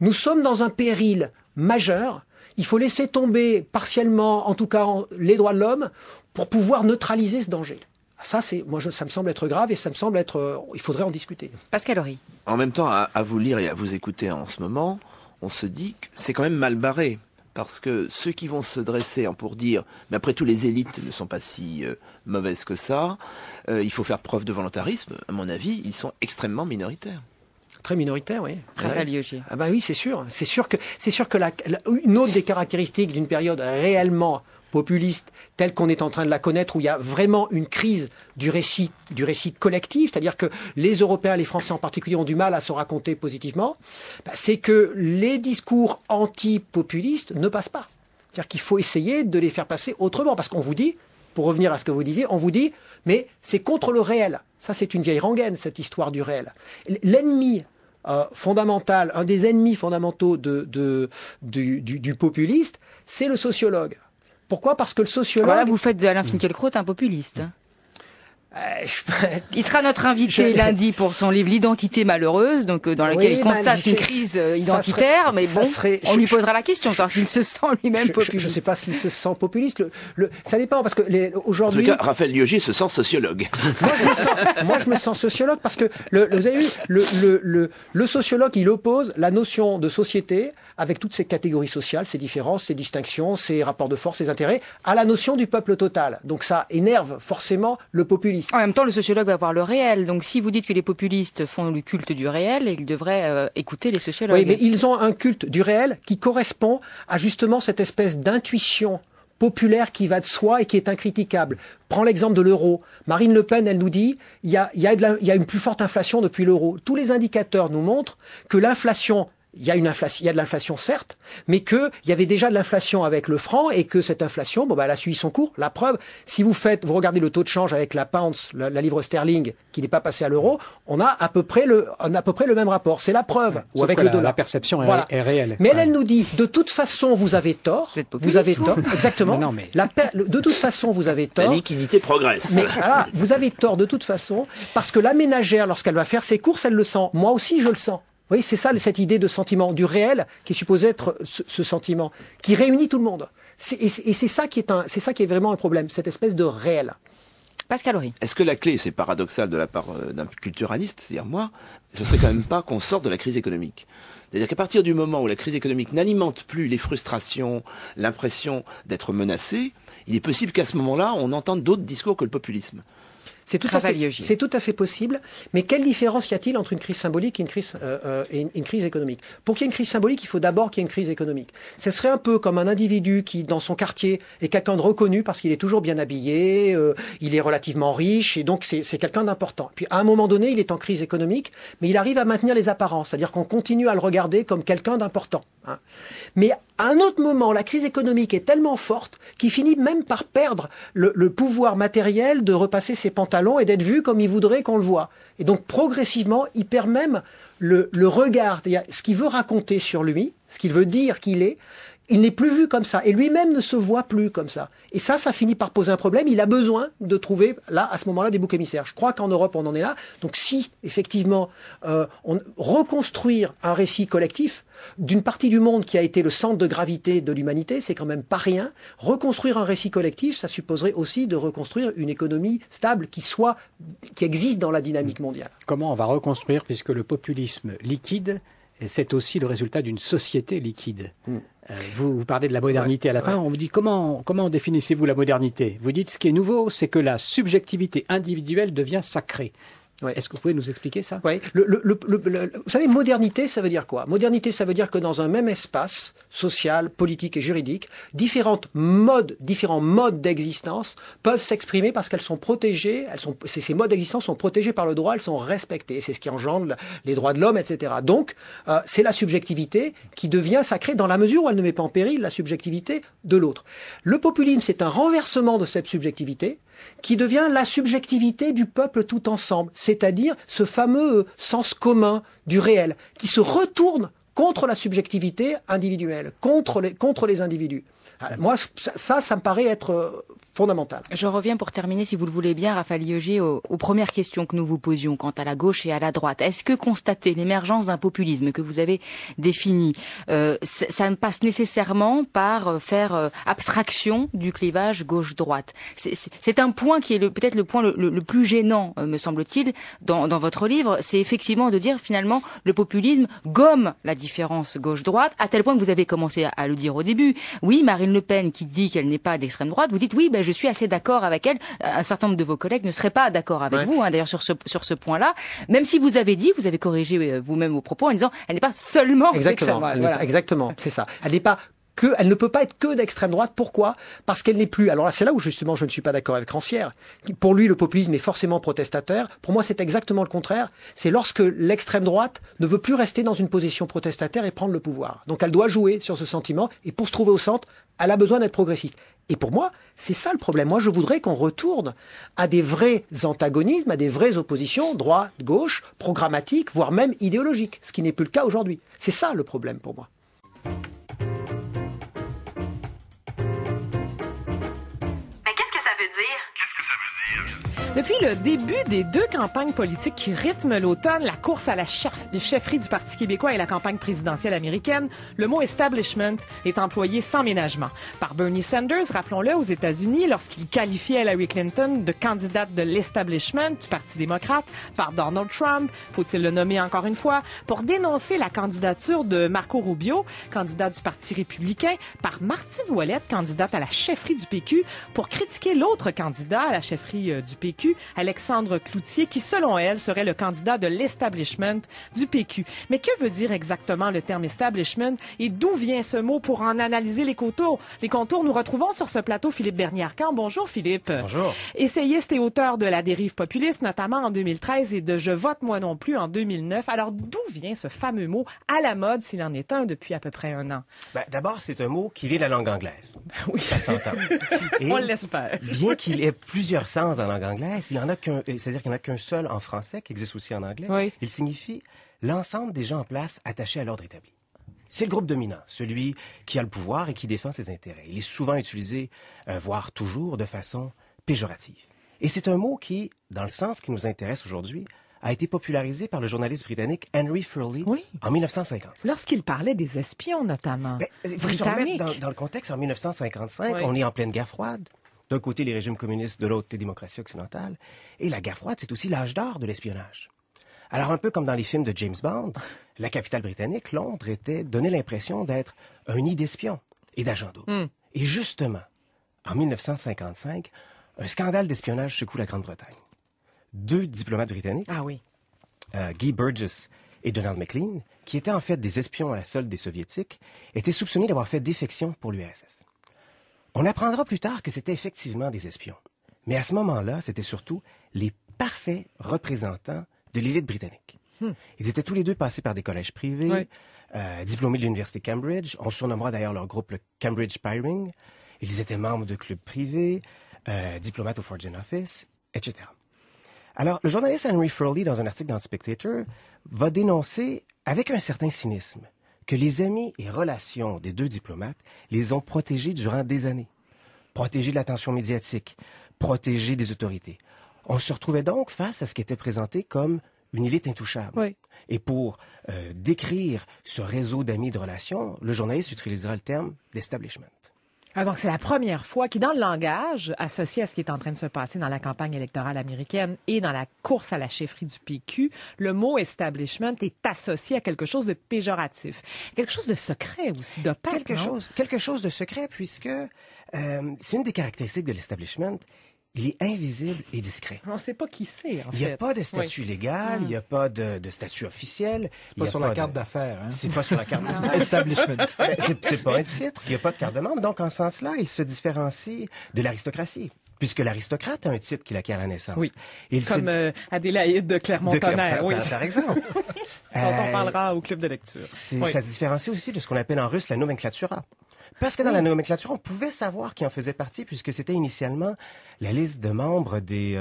nous sommes dans un péril majeur, il faut laisser tomber partiellement, en tout cas, les droits de l'homme pour pouvoir neutraliser ce danger. Ça, ça me semble être grave et ça me semble être... il faudrait en discuter. Pascal Horry. En même temps, à vous lire et à vous écouter en ce moment, on se dit que c'est quand même mal barré. Parce que ceux qui vont se dresser pour dire, mais après tout, les élites ne sont pas si mauvaises que ça, il faut faire preuve de volontarisme, à mon avis, ils sont extrêmement minoritaires. Très minoritaire, oui. Raphaël Liogier. Ah bah oui, c'est sûr. C'est sûr que une autre des caractéristiques d'une période réellement populiste, telle qu'on est en train de la connaître, où il y a vraiment une crise du récit collectif, c'est-à-dire que les Européens, les Français en particulier, ont du mal à se raconter positivement, c'est que les discours anti-populistes ne passent pas. C'est-à-dire qu'il faut essayer de les faire passer autrement, parce qu'on vous dit, pour revenir à ce que vous disiez, on vous dit, mais c'est contre le réel. Ça, c'est une vieille rengaine, cette histoire du réel. L'ennemi fondamental, un des ennemis fondamentaux du populiste, c'est le sociologue. Pourquoi ? Parce que le sociologue... Voilà, vous faites de Alain Finkielkraut un populiste. Il sera notre invité lundi pour son livre L'identité malheureuse, donc dans lequel il constate une crise identitaire, mais bon, on lui posera la question, savoir s'il se sent lui-même populiste. Je ne sais pas s'il se sent populiste. Ça dépend, parce que aujourd'hui... En tout cas, Raphaël Liogier se sent sociologue. Moi, je me sens sociologue parce que, vous avez vu, le sociologue, il oppose la notion de société avec toutes ces catégories sociales, ces différences, ces distinctions, ces rapports de force, ces intérêts, à la notion du peuple total. Donc ça énerve forcément le populisme. En même temps, le sociologue va voir le réel. Donc si vous dites que les populistes font le culte du réel, ils devraient écouter les sociologues. Oui, mais ils ont un culte du réel qui correspond à justement cette espèce d'intuition populaire qui va de soi et qui est incritiquable. Prends l'exemple de l'euro. Marine Le Pen, elle nous dit, il y a une plus forte inflation depuis l'euro. Tous les indicateurs nous montrent que l'inflation... Il y a de l'inflation, certes, mais qu'il y avait déjà de l'inflation avec le franc et que cette inflation, elle a suivi son cours. La preuve, si vous regardez le taux de change avec la pound, la livre sterling, qui n'est pas passé à l'euro, on a à peu près le même rapport. C'est la preuve. Ou avec le dollar. La perception est réelle. Mais elle nous dit, de toute façon, vous avez tort. Vous avez tort. Exactement. Non, mais... de toute façon, vous avez tort. La liquidité progresse. Mais voilà, vous avez tort de toute façon, parce que la ménagère, lorsqu'elle va faire ses courses, elle le sent. Moi aussi, je le sens. Oui, c'est ça, cette idée de sentiment, du réel, qui est supposé être ce sentiment, qui réunit tout le monde. Et c'est ça qui est vraiment un problème, cette espèce de réel. Pascal Horry. Est-ce que la clé, c'est paradoxal de la part d'un culturaliste, c'est-à-dire moi, ce serait quand même pas qu'on sorte de la crise économique. C'est-à-dire qu'à partir du moment où la crise économique n'alimente plus les frustrations, l'impression d'être menacé, il est possible qu'à ce moment-là, on entende d'autres discours que le populisme. C'est tout à fait possible, mais quelle différence y a-t-il entre une crise symbolique et une crise économique ? Pour qu'il y ait une crise symbolique, il faut d'abord qu'il y ait une crise économique. Ce serait un peu comme un individu qui, dans son quartier, est quelqu'un de reconnu parce qu'il est toujours bien habillé, il est relativement riche, et donc c'est quelqu'un d'important. Puis à un moment donné, il est en crise économique, mais il arrive à maintenir les apparences, c'est-à-dire qu'on continue à le regarder comme quelqu'un d'important. Hein. Mais à un autre moment, la crise économique est tellement forte qu'il finit même par perdre le pouvoir matériel de repasser ses pantalons et d'être vu comme il voudrait qu'on le voit. Et donc progressivement, il perd même le regard, c'est-à-dire ce qu'il veut raconter sur lui, ce qu'il veut dire qu'il est. Il n'est plus vu comme ça. Et lui-même ne se voit plus comme ça. Et ça finit par poser un problème. Il a besoin de trouver, là, à ce moment-là, des boucs émissaires. Je crois qu'en Europe, on en est là. Donc si, effectivement, reconstruire un récit collectif d'une partie du monde qui a été le centre de gravité de l'humanité, c'est quand même pas rien. Reconstruire un récit collectif, ça supposerait aussi de reconstruire une économie stable qui existe dans la dynamique mondiale. Comment on va reconstruire, puisque le populisme liquide, c'est aussi le résultat d'une société liquide. Vous parlez de la modernité à la fin, on vous dit comment définissez-vous la modernité ? Vous dites ce qui est nouveau, c'est que la subjectivité individuelle devient sacrée. Ouais. Est-ce que vous pouvez nous expliquer ça ? Oui. Vous savez, modernité, ça veut dire quoi ? Modernité, ça veut dire que dans un même espace social, politique et juridique, différents modes d'existence peuvent s'exprimer parce qu'elles sont protégées. Ces modes d'existence sont protégés par le droit, elles sont respectées. C'est ce qui engendre les droits de l'homme, etc. Donc, c'est la subjectivité qui devient sacrée dans la mesure où elle ne met pas en péril la subjectivité de l'autre. Le populisme, c'est un renversement de cette subjectivité. qui devient la subjectivité du peuple tout ensemble, c'est-à-dire ce fameux sens commun du réel, qui se retourne contre la subjectivité individuelle, contre les individus. Moi, ça me paraît être fondamental. Je reviens pour terminer, si vous le voulez bien, Raphaël Iogé, aux premières questions que nous vous posions quant à la gauche et à la droite. Est-ce que constater l'émergence d'un populisme que vous avez défini, ça ne passe nécessairement par faire abstraction du clivage gauche-droite? C'est un point qui est peut-être le point le plus gênant, me semble-t-il, dans votre livre. C'est effectivement de dire, finalement, le populisme gomme la différence gauche-droite, à tel point que vous avez commencé à le dire au début. Oui, Marine Le Pen qui dit qu'elle n'est pas d'extrême droite, vous dites oui, je suis assez d'accord avec elle. Un certain nombre de vos collègues ne seraient pas d'accord avec vous, d'ailleurs sur ce point-là. Même si vous avez corrigé vous-même vos propos en disant elle n'est pas seulement d'extrême droite. Voilà. Exactement, c'est ça. Elle ne peut pas être que d'extrême droite. Pourquoi? Parce qu'elle n'est plus. Alors là, c'est là où justement je ne suis pas d'accord avec Rancière. Pour lui, le populisme est forcément protestataire. Pour moi, c'est exactement le contraire. C'est lorsque l'extrême droite ne veut plus rester dans une position protestataire et prendre le pouvoir. Donc elle doit jouer sur ce sentiment. Et pour se trouver au centre, elle a besoin d'être progressiste. Et pour moi, c'est ça le problème. Moi, je voudrais qu'on retourne à des vrais antagonismes, à des vraies oppositions, droite, gauche, programmatiques, voire même idéologiques, ce qui n'est plus le cas aujourd'hui. C'est ça le problème pour moi. Depuis le début des 2 campagnes politiques qui rythment l'automne, la course à la chefferie du Parti québécois et la campagne présidentielle américaine, le mot « establishment » est employé sans ménagement. Par Bernie Sanders, rappelons-le, aux États-Unis, lorsqu'il qualifiait Hillary Clinton de candidate de l'establishment du Parti démocrate, par Donald Trump, faut-il le nommer encore une fois, pour dénoncer la candidature de Marco Rubio, candidat du Parti républicain, par Martine Ouellette, candidate à la chefferie du PQ, pour critiquer l'autre candidat à la chefferie du PQ, Alexandre Cloutier, qui, selon elle, serait le candidat de l'establishment du PQ. Mais que veut dire exactement le terme establishment et d'où vient ce mot? Pour en analyser les contours, nous retrouvons sur ce plateau Philippe Bernier-Arcan. Bonjour Philippe. Bonjour. Essayiste et auteur de La dérive populiste, notamment en 2013, et de Je vote moi non plus en 2009. Alors, d'où vient ce fameux mot à la mode, s'il en est un, depuis à peu près un an? D'abord, c'est un mot qui vient de la langue anglaise. Oui. Ça s'entend. On l'espère. Bien qu'il ait plusieurs sens en langue anglaise, il en a c'est-à-dire qu'il n'y en a qu'un seul en français, qui existe aussi en anglais. Oui. Il signifie l'ensemble des gens en place attachés à l'ordre établi. C'est le groupe dominant, celui qui a le pouvoir et qui défend ses intérêts. Il est souvent utilisé, voire toujours, de façon péjorative. Et c'est un mot qui, dans le sens qui nous intéresse aujourd'hui, a été popularisé par le journaliste britannique Henry Furley en 1950. Lorsqu'il parlait des espions, notamment. Il faut se remettre dans le contexte. En 1955, on est en pleine guerre froide. D'un côté, les régimes communistes, de l'autre, les démocraties occidentales. Et la guerre froide, c'est aussi l'âge d'or de l'espionnage. Alors, un peu comme dans les films de James Bond, la capitale britannique, Londres, donnait l'impression d'être un nid d'espions et d'agents doubles. Et justement, en 1955, un scandale d'espionnage secoue la Grande-Bretagne. 2 diplomates britanniques, Guy Burgess et Donald Maclean, qui étaient en fait des espions à la solde des Soviétiques, étaient soupçonnés d'avoir fait défection pour l'URSS. On apprendra plus tard que c'était effectivement des espions. Mais à ce moment-là, c'était surtout les parfaits représentants de l'élite britannique. Ils étaient tous les 2 passés par des collèges privés, diplômés de l'université Cambridge. On surnommera d'ailleurs leur groupe le Cambridge Piring. Ils étaient membres de clubs privés, diplomates au Foreign Office, etc. Alors, le journaliste Henry Furley, dans un article dans The Spectator, va dénoncer, avec un certain cynisme, que les amis et relations des 2 diplomates les ont protégés durant des années. Protégés de l'attention médiatique, protégés des autorités. On se retrouvait donc face à ce qui était présenté comme une élite intouchable. Et pour décrire ce réseau d'amis et de relations, le journaliste utilisera le terme d'establishment. Donc, c'est la première fois qui, dans le langage, associé à ce qui est en train de se passer dans la campagne électorale américaine et dans la course à la chefferie du PQ, le mot establishment est associé à quelque chose de péjoratif. Quelque chose de secret aussi, d'opaque, quelque chose de secret, puisque c'est une des caractéristiques de l'establishment. Il est invisible et discret. On ne sait pas qui c'est, en fait. Il n'y a pas de statut légal, il n'y a pas de statut officiel. C'est pas sur la carte d'affaires. Hein? C'est pas sur la carte d'affaires. Establishment. C'est pas un titre, il n'y a pas de carte de membre. Donc, en ce sens-là, il se différencie de l'aristocratie. Puisque l'aristocrate a un titre qu'il acquiert à la naissance. Oui, comme Adélaïde de Clermont-Tonnerre. Par exemple. Dont on parlera au club de lecture. Ça se différencie aussi de ce qu'on appelle en russe la nomenclatura. Parce que dans la nomenclature, on pouvait savoir qui en faisait partie, puisque c'était initialement la liste de membres des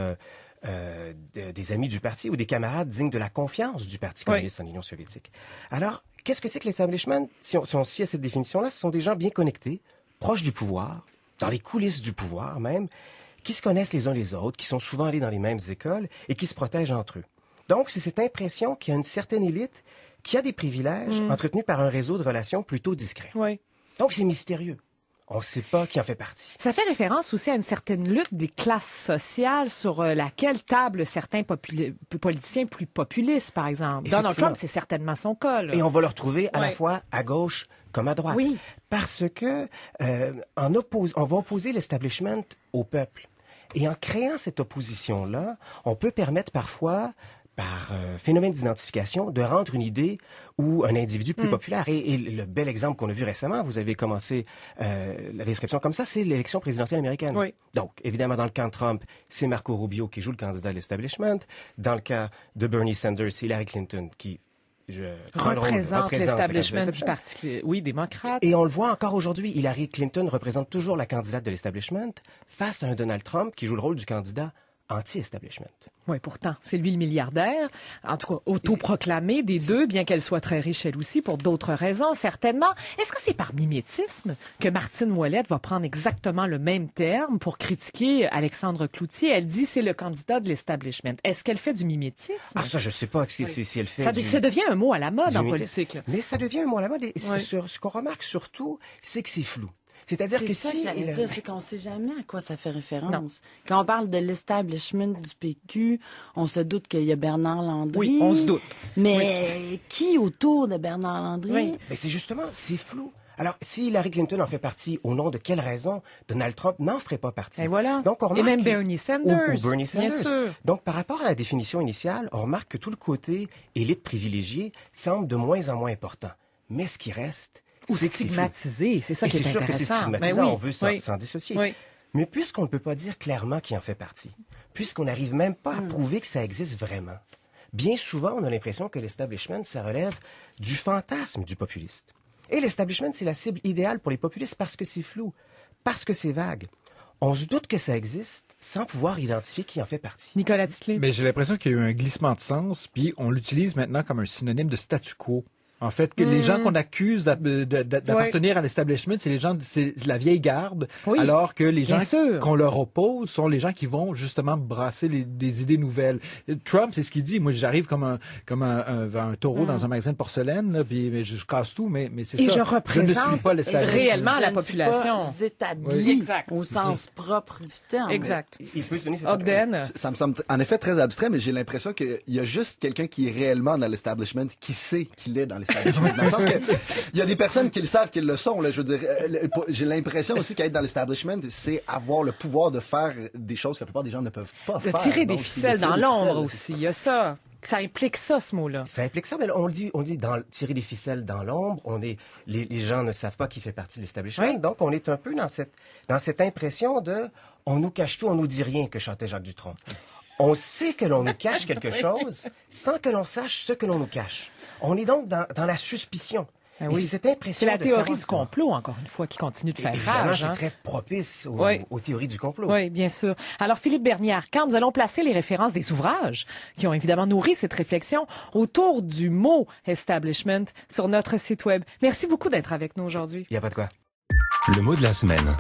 amis du parti ou des camarades dignes de la confiance du Parti communiste en Union soviétique. Alors, qu'est-ce que c'est que l'establishment? Si on se fie à cette définition-là, ce sont des gens bien connectés, proches du pouvoir, dans les coulisses du pouvoir même, qui se connaissent les uns les autres, qui sont souvent allés dans les mêmes écoles et qui se protègent entre eux. Donc, c'est cette impression qu'il y a une certaine élite qui a des privilèges entretenus par un réseau de relations plutôt discret. Oui. Donc, c'est mystérieux. On ne sait pas qui en fait partie. Ça fait référence aussi à une certaine lutte des classes sociales sur laquelle tablent certains politiciens plus populistes, par exemple. Donald Trump, c'est certainement son cas. Là. Et on va le retrouver à la fois à gauche comme à droite. Oui. Parce que on va opposer l'establishment au peuple. Et en créant cette opposition-là, on peut permettre parfois, par phénomène d'identification, de rendre une idée ou un individu plus populaire. Et le bel exemple qu'on a vu récemment, vous avez commencé la description comme ça, c'est l'élection présidentielle américaine. Oui. Donc, évidemment, dans le cas de Trump, c'est Marco Rubio qui joue le candidat de l'establishment. Dans le cas de Bernie Sanders, c'est Hillary Clinton qui représente l'establishment du Parti démocrate. Et on le voit encore aujourd'hui, Hillary Clinton représente toujours la candidate de l'establishment face à un Donald Trump qui joue le rôle du candidat anti-establishment. Oui, pourtant, c'est lui le milliardaire, en tout cas autoproclamé des deux, bien qu'elle soit très riche elle aussi, pour d'autres raisons, certainement. Est-ce que c'est par mimétisme que Martine Ouellette va prendre exactement le même terme pour critiquer Alexandre Cloutier? Elle dit c'est le candidat de l'establishment. Est-ce qu'elle fait du mimétisme? Ah, ça, je sais pas si elle fait ça devient un mot à la mode en politique. Là. Mais ça devient un mot à la mode. Et ce qu'on remarque surtout, c'est que c'est flou. C'est-à-dire que ça que j'allais dire, c'est qu'on ne sait jamais à quoi ça fait référence. Non. Quand on parle de l'establishment du PQ, on se doute qu'il y a Bernard Landry. Oui, on se doute. Mais qui autour de Bernard Landry? Oui. Mais c'est justement, c'est flou. Alors, si Hillary Clinton en fait partie, au nom de quelle raison Donald Trump n'en ferait pas partie? Et voilà. Donc, on remarque et même Bernie Sanders. Ou Bernie Sanders. Bien sûr. Donc, par rapport à la définition initiale, on remarque que tout le côté élite privilégiée semble de moins en moins important. Mais ce qui reste, ou stigmatisé, c'est ça qui est intéressant. C'est sûr que c'est stigmatisant, on veut s'en dissocier. Oui. Mais puisqu'on ne peut pas dire clairement qui en fait partie, puisqu'on n'arrive même pas à prouver que ça existe vraiment, bien souvent, on a l'impression que l'establishment, ça relève du fantasme du populiste. Et l'establishment, c'est la cible idéale pour les populistes parce que c'est flou, parce que c'est vague. On se doute que ça existe sans pouvoir identifier qui en fait partie. Nicolas Titley. Mais j'ai l'impression qu'il y a eu un glissement de sens, puis on l'utilise maintenant comme un synonyme de statu quo. En fait, que les gens qu'on accuse d'appartenir à l'establishment, c'est les gens, c'est la vieille garde, alors que les gens qu'on leur oppose sont les gens qui vont justement brasser des idées nouvelles. Trump, c'est ce qu'il dit. Moi, j'arrive comme un taureau dans un magasin de porcelaine, là, puis je casse tout, mais c'est ça. Et je représente ne suis pas l'establishment. Réellement la population. Je ne suis pas établi au sens propre du terme. Exact. Ogden. Ça me semble en effet très abstrait, mais j'ai l'impression qu'il y a juste quelqu'un qui est réellement dans l'establishment qui sait qu'il est dans l'establishment. Dans le sens que il y a des personnes qui le savent, qui le sont. Là, je veux dire, j'ai l'impression aussi qu'être dans l'establishment, c'est avoir le pouvoir de faire des choses que la plupart des gens ne peuvent pas faire. De tirer des ficelles dans l'ombre aussi. Il y a ça. Ça implique ça, ce mot-là. Ça implique ça, mais on dit tirer des ficelles dans l'ombre. Les gens ne savent pas qui fait partie de l'establishment. Oui. Donc, on est un peu dans cette impression de on nous cache tout, on nous dit rien, que chantait Jacques Dutronc. On sait que l'on nous cache quelque chose sans que l'on sache ce que l'on nous cache. On est donc dans la suspicion. Ah oui. Et c'est cette impression. C'est la théorie du complot, encore une fois, qui continue de faire rage. Évidemment, c'est très propice aux théories du complot. Oui, bien sûr. Alors, Philippe Bernier-Arcand, nous allons placer les références des ouvrages qui ont évidemment nourri cette réflexion autour du mot establishment sur notre site web. Merci beaucoup d'être avec nous aujourd'hui. Il n'y a pas de quoi. Le mot de la semaine.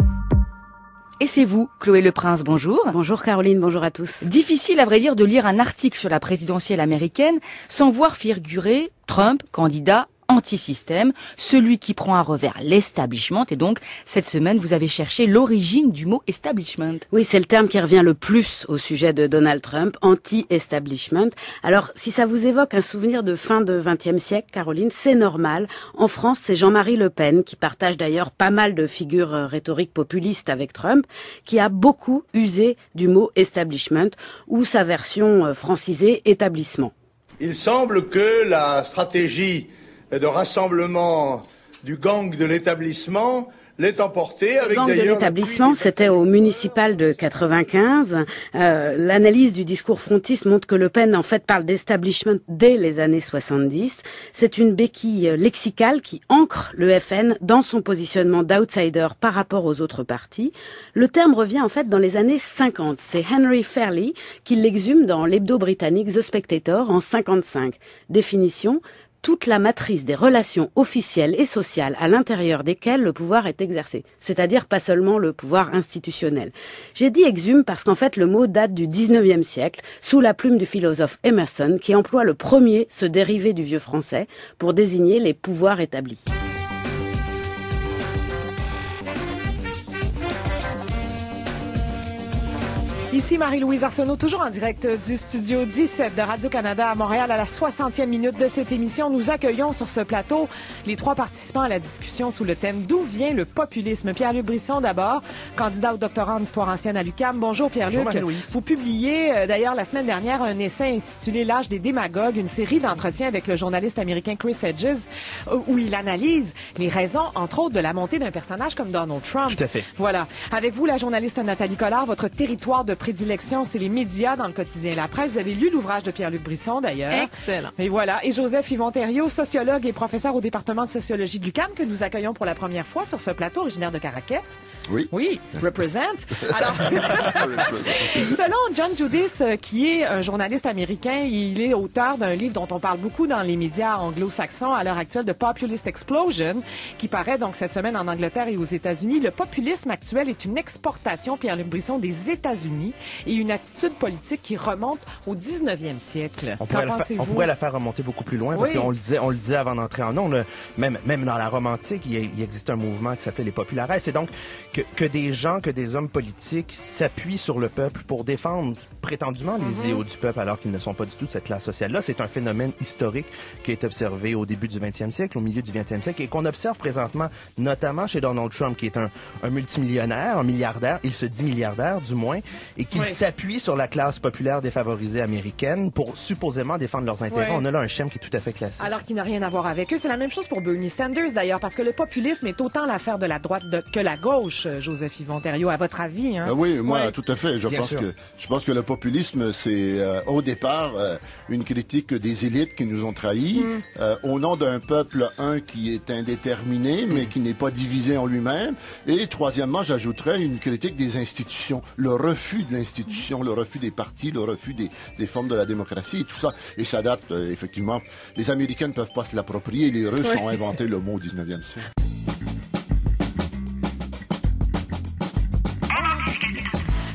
Et c'est vous, Chloé Leprince, bonjour. Bonjour Caroline, bonjour à tous. Difficile à vrai dire de lire un article sur la présidentielle américaine sans voir figurer Trump, candidat anti-système, celui qui prend à revers l'establishment. Et donc, cette semaine, vous avez cherché l'origine du mot establishment. Oui, c'est le terme qui revient le plus au sujet de Donald Trump, anti-establishment. Alors, si ça vous évoque un souvenir de fin de XXe siècle, Caroline, c'est normal. En France, c'est Jean-Marie Le Pen, qui partage d'ailleurs pas mal de figures rhétoriques populistes avec Trump, qui a beaucoup usé du mot establishment, ou sa version francisée, établissement. Il semble que la stratégie de rassemblement du gang de l'établissement l'ait emporté avec gang d'ailleurs... de l'établissement, c'était au municipal de 95. L'analyse du discours frontiste montre que Le Pen, en fait, parle d'establishment dès les années 70. C'est une béquille lexicale qui ancre le FN dans son positionnement d'outsider par rapport aux autres partis. Le terme revient, en fait, dans les années 50. C'est Henry Fairley qui l'exhume dans l'hebdo britannique The Spectator en 55. Définition: toute la matrice des relations officielles et sociales à l'intérieur desquelles le pouvoir est exercé, c'est-à-dire pas seulement le pouvoir institutionnel. J'ai dit exhume parce qu'en fait le mot date du 19e siècle, sous la plume du philosophe Emerson, qui emploie le premier ce dérivé du vieux français pour désigner les pouvoirs établis. Ici Marie-Louise Arsenault, toujours en direct du studio 17 de Radio-Canada à Montréal. À la 60e minute de cette émission, nous accueillons sur ce plateau les 3 participants à la discussion sous le thème « D'où vient le populisme ?» Pierre-Luc Brisson d'abord, candidat au doctorat en histoire ancienne à l'UQAM. Bonjour Pierre-Luc. Bonjour Marie-Louise. Vous publiez d'ailleurs la semaine dernière un essai intitulé « L'âge des démagogues », une série d'entretiens avec le journaliste américain Chris Hedges, où il analyse les raisons, entre autres, de la montée d'un personnage comme Donald Trump. Tout à fait. Voilà. Avec vous, la journaliste Nathalie Collard, votre territoire de prédilection, c'est les médias dans le quotidien La Presse. Vous avez lu l'ouvrage de Pierre-Luc Brisson, d'ailleurs. Excellent. Et voilà. Et Joseph Yvon-Thériault, sociologue et professeur au département de sociologie de l'UQAM, que nous accueillons pour la première fois sur ce plateau, originaire de Caraquette. Oui. Oui, represent. Alors, selon John Judis, qui est un journaliste américain, il est auteur d'un livre dont on parle beaucoup dans les médias anglo-saxons à l'heure actuelle, de Populist Explosion, qui paraît donc cette semaine en Angleterre et aux États-Unis. Le populisme actuel est une exportation, Pierre-Luc Brisson, des États-Unis et une attitude politique qui remonte au 19e siècle. On pourrait la faire remonter beaucoup plus loin, parce qu'on le disait avant d'entrer en ondes, même dans la Rome antique, il existe un mouvement qui s'appelait les populares. C'est donc que des hommes politiques s'appuient sur le peuple pour défendre prétendument les idéaux du peuple, alors qu'ils ne sont pas du tout de cette classe sociale-là. C'est un phénomène historique qui est observé au début du 20e siècle, au milieu du 20e siècle, et qu'on observe présentement, notamment chez Donald Trump, qui est un multimillionnaire, un milliardaire, il se dit milliardaire du moins, et qu'il s'appuie sur la classe populaire défavorisée américaine pour supposément défendre leurs intérêts. On a là un schéma qui est tout à fait classique. Alors qu'il n'a rien à voir avec eux. C'est la même chose pour Bernie Sanders, d'ailleurs, parce que le populisme est autant l'affaire de la droite que la gauche, Joseph Yvon-Thériault, à votre avis. Hein? Oui, moi, tout à fait. Je pense que le populisme, c'est au départ une critique des élites qui nous ont trahis, au nom d'un peuple, qui est indéterminé, mais qui n'est pas divisé en lui-même. Et troisièmement, j'ajouterais une critique des institutions, le refus de l'institution, le refus des partis, le refus des formes de la démocratie et tout ça. Et ça date, effectivement, les Américains ne peuvent pas se l'approprier, les Russes ont inventé le mot au 19e siècle.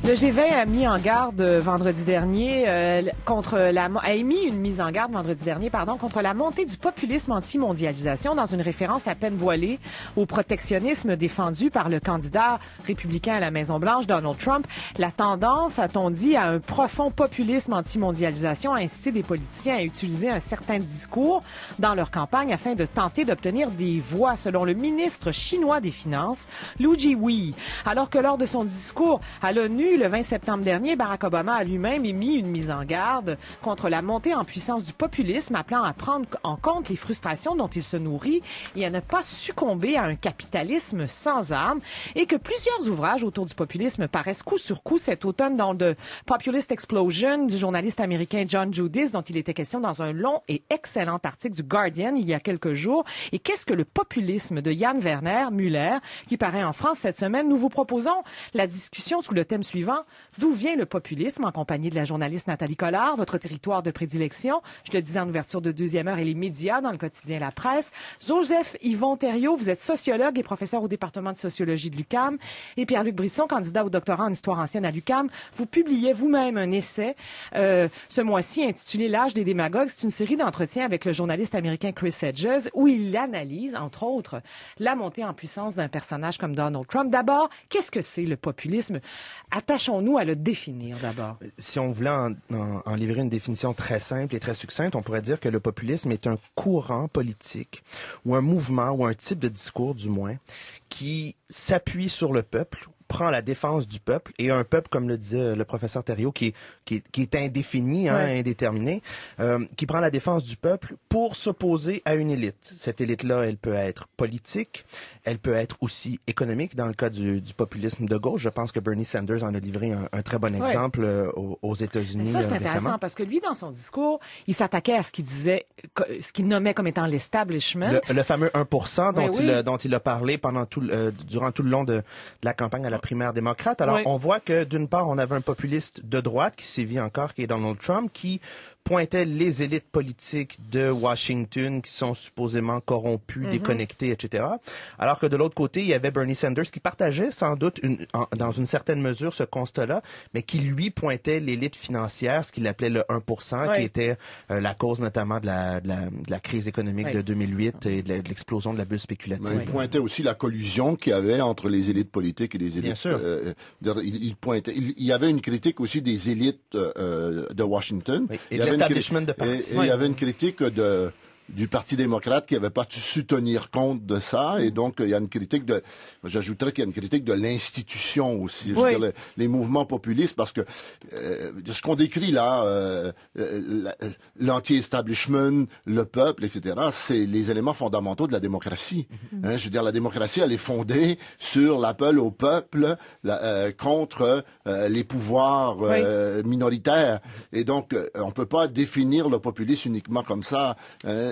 Le G20 a mis en garde vendredi dernier a émis une mise en garde vendredi dernier, contre la montée du populisme anti-mondialisation dans une référence à peine voilée au protectionnisme défendu par le candidat républicain à la Maison-Blanche, Donald Trump. La tendance, a-t-on dit, à un profond populisme anti-mondialisation, a incité des politiciens à utiliser un certain discours dans leur campagne afin de tenter d'obtenir des voix, selon le ministre chinois des Finances, Liu Jiwei. Alors que lors de son discours à l'ONU, le 20 septembre dernier, Barack Obama a lui-même émis une mise en garde contre la montée en puissance du populisme, appelant à prendre en compte les frustrations dont il se nourrit et à ne pas succomber à un capitalisme sans âme, et que plusieurs ouvrages autour du populisme paraissent coup sur coup cet automne, dans The Populist Explosion du journaliste américain John Judis, dont il était question dans un long et excellent article du Guardian il y a quelques jours. Et qu'est-ce que le populisme de Jan Werner Müller, qui paraît en France cette semaine? Nous vous proposons la discussion sous le thème suivant: d'où vient le populisme, en compagnie de la journaliste Nathalie Collard, votre territoire de prédilection. Je le disais en ouverture de deuxième heure, et les médias dans le quotidien La Presse. Joseph Yvon-Thériault, vous êtes sociologue et professeur au département de sociologie de l'UQAM. Et Pierre-Luc Brisson, candidat au doctorat en histoire ancienne à l'UQAM. Vous publiez vous-même un essai ce mois-ci intitulé L'âge des démagogues. C'est une série d'entretiens avec le journaliste américain Chris Hedges, où il analyse, entre autres, la montée en puissance d'un personnage comme Donald Trump. D'abord, qu'est-ce que c'est le populisme? Attachons-nous à le définir d'abord. Si on voulait en livrer une définition très simple et très succincte, on pourrait dire que le populisme est un courant politique ou un mouvement ou un type de discours, du moins, qui s'appuie sur le peuple prend la défense du peuple, et un peuple, comme le disait le professeur Thériault, qui est indéfini, indéterminé, qui prend la défense du peuple pour s'opposer à une élite. Cette élite-là, elle peut être politique, elle peut être aussi économique. Dans le cas du populisme de gauche, je pense que Bernie Sanders en a livré un très bon exemple aux États-Unis. Ça, c'est intéressant parce que lui, dans son discours, il s'attaquait à ce qu'il disait, ce qu'il nommait comme étant l'establishment. Le fameux 1% dont il a parlé durant tout le long de la campagne à la primaire démocrate. Alors, on voit que d'une part, on avait un populiste de droite qui sévit encore, qui est Donald Trump, qui pointait les élites politiques de Washington qui sont supposément corrompues, déconnectées, etc. Alors que de l'autre côté, il y avait Bernie Sanders qui partageait sans doute dans une certaine mesure ce constat-là, mais qui lui pointait l'élite financière, ce qu'il appelait le 1%, qui était la cause notamment de la crise économique de 2008 et de l'explosion de la bulle spéculative. Il pointait aussi la collusion qu'il y avait entre les élites politiques et les élites. Bien sûr. Il y avait une critique aussi des élites de Washington. Oui. Et l'establishment de parti. Et il y avait une critique du Parti démocrate qui avait pas su tenir compte de ça, et donc il y a une critique j'ajouterais qu'il y a une critique de l'institution aussi. Je veux dire, les mouvements populistes, parce que ce qu'on décrit là, l'anti-establishment, le peuple, etc., c'est les éléments fondamentaux de la démocratie. Je veux dire, la démocratie, elle est fondée sur l'appel au peuple contre les pouvoirs minoritaires, et donc on peut pas définir le populisme uniquement comme ça.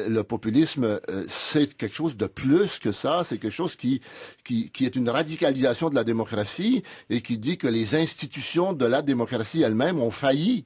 Le populisme, c'est quelque chose de plus que ça. C'est quelque chose qui est une radicalisation de la démocratie, et qui dit que les institutions de la démocratie elles-mêmes ont failli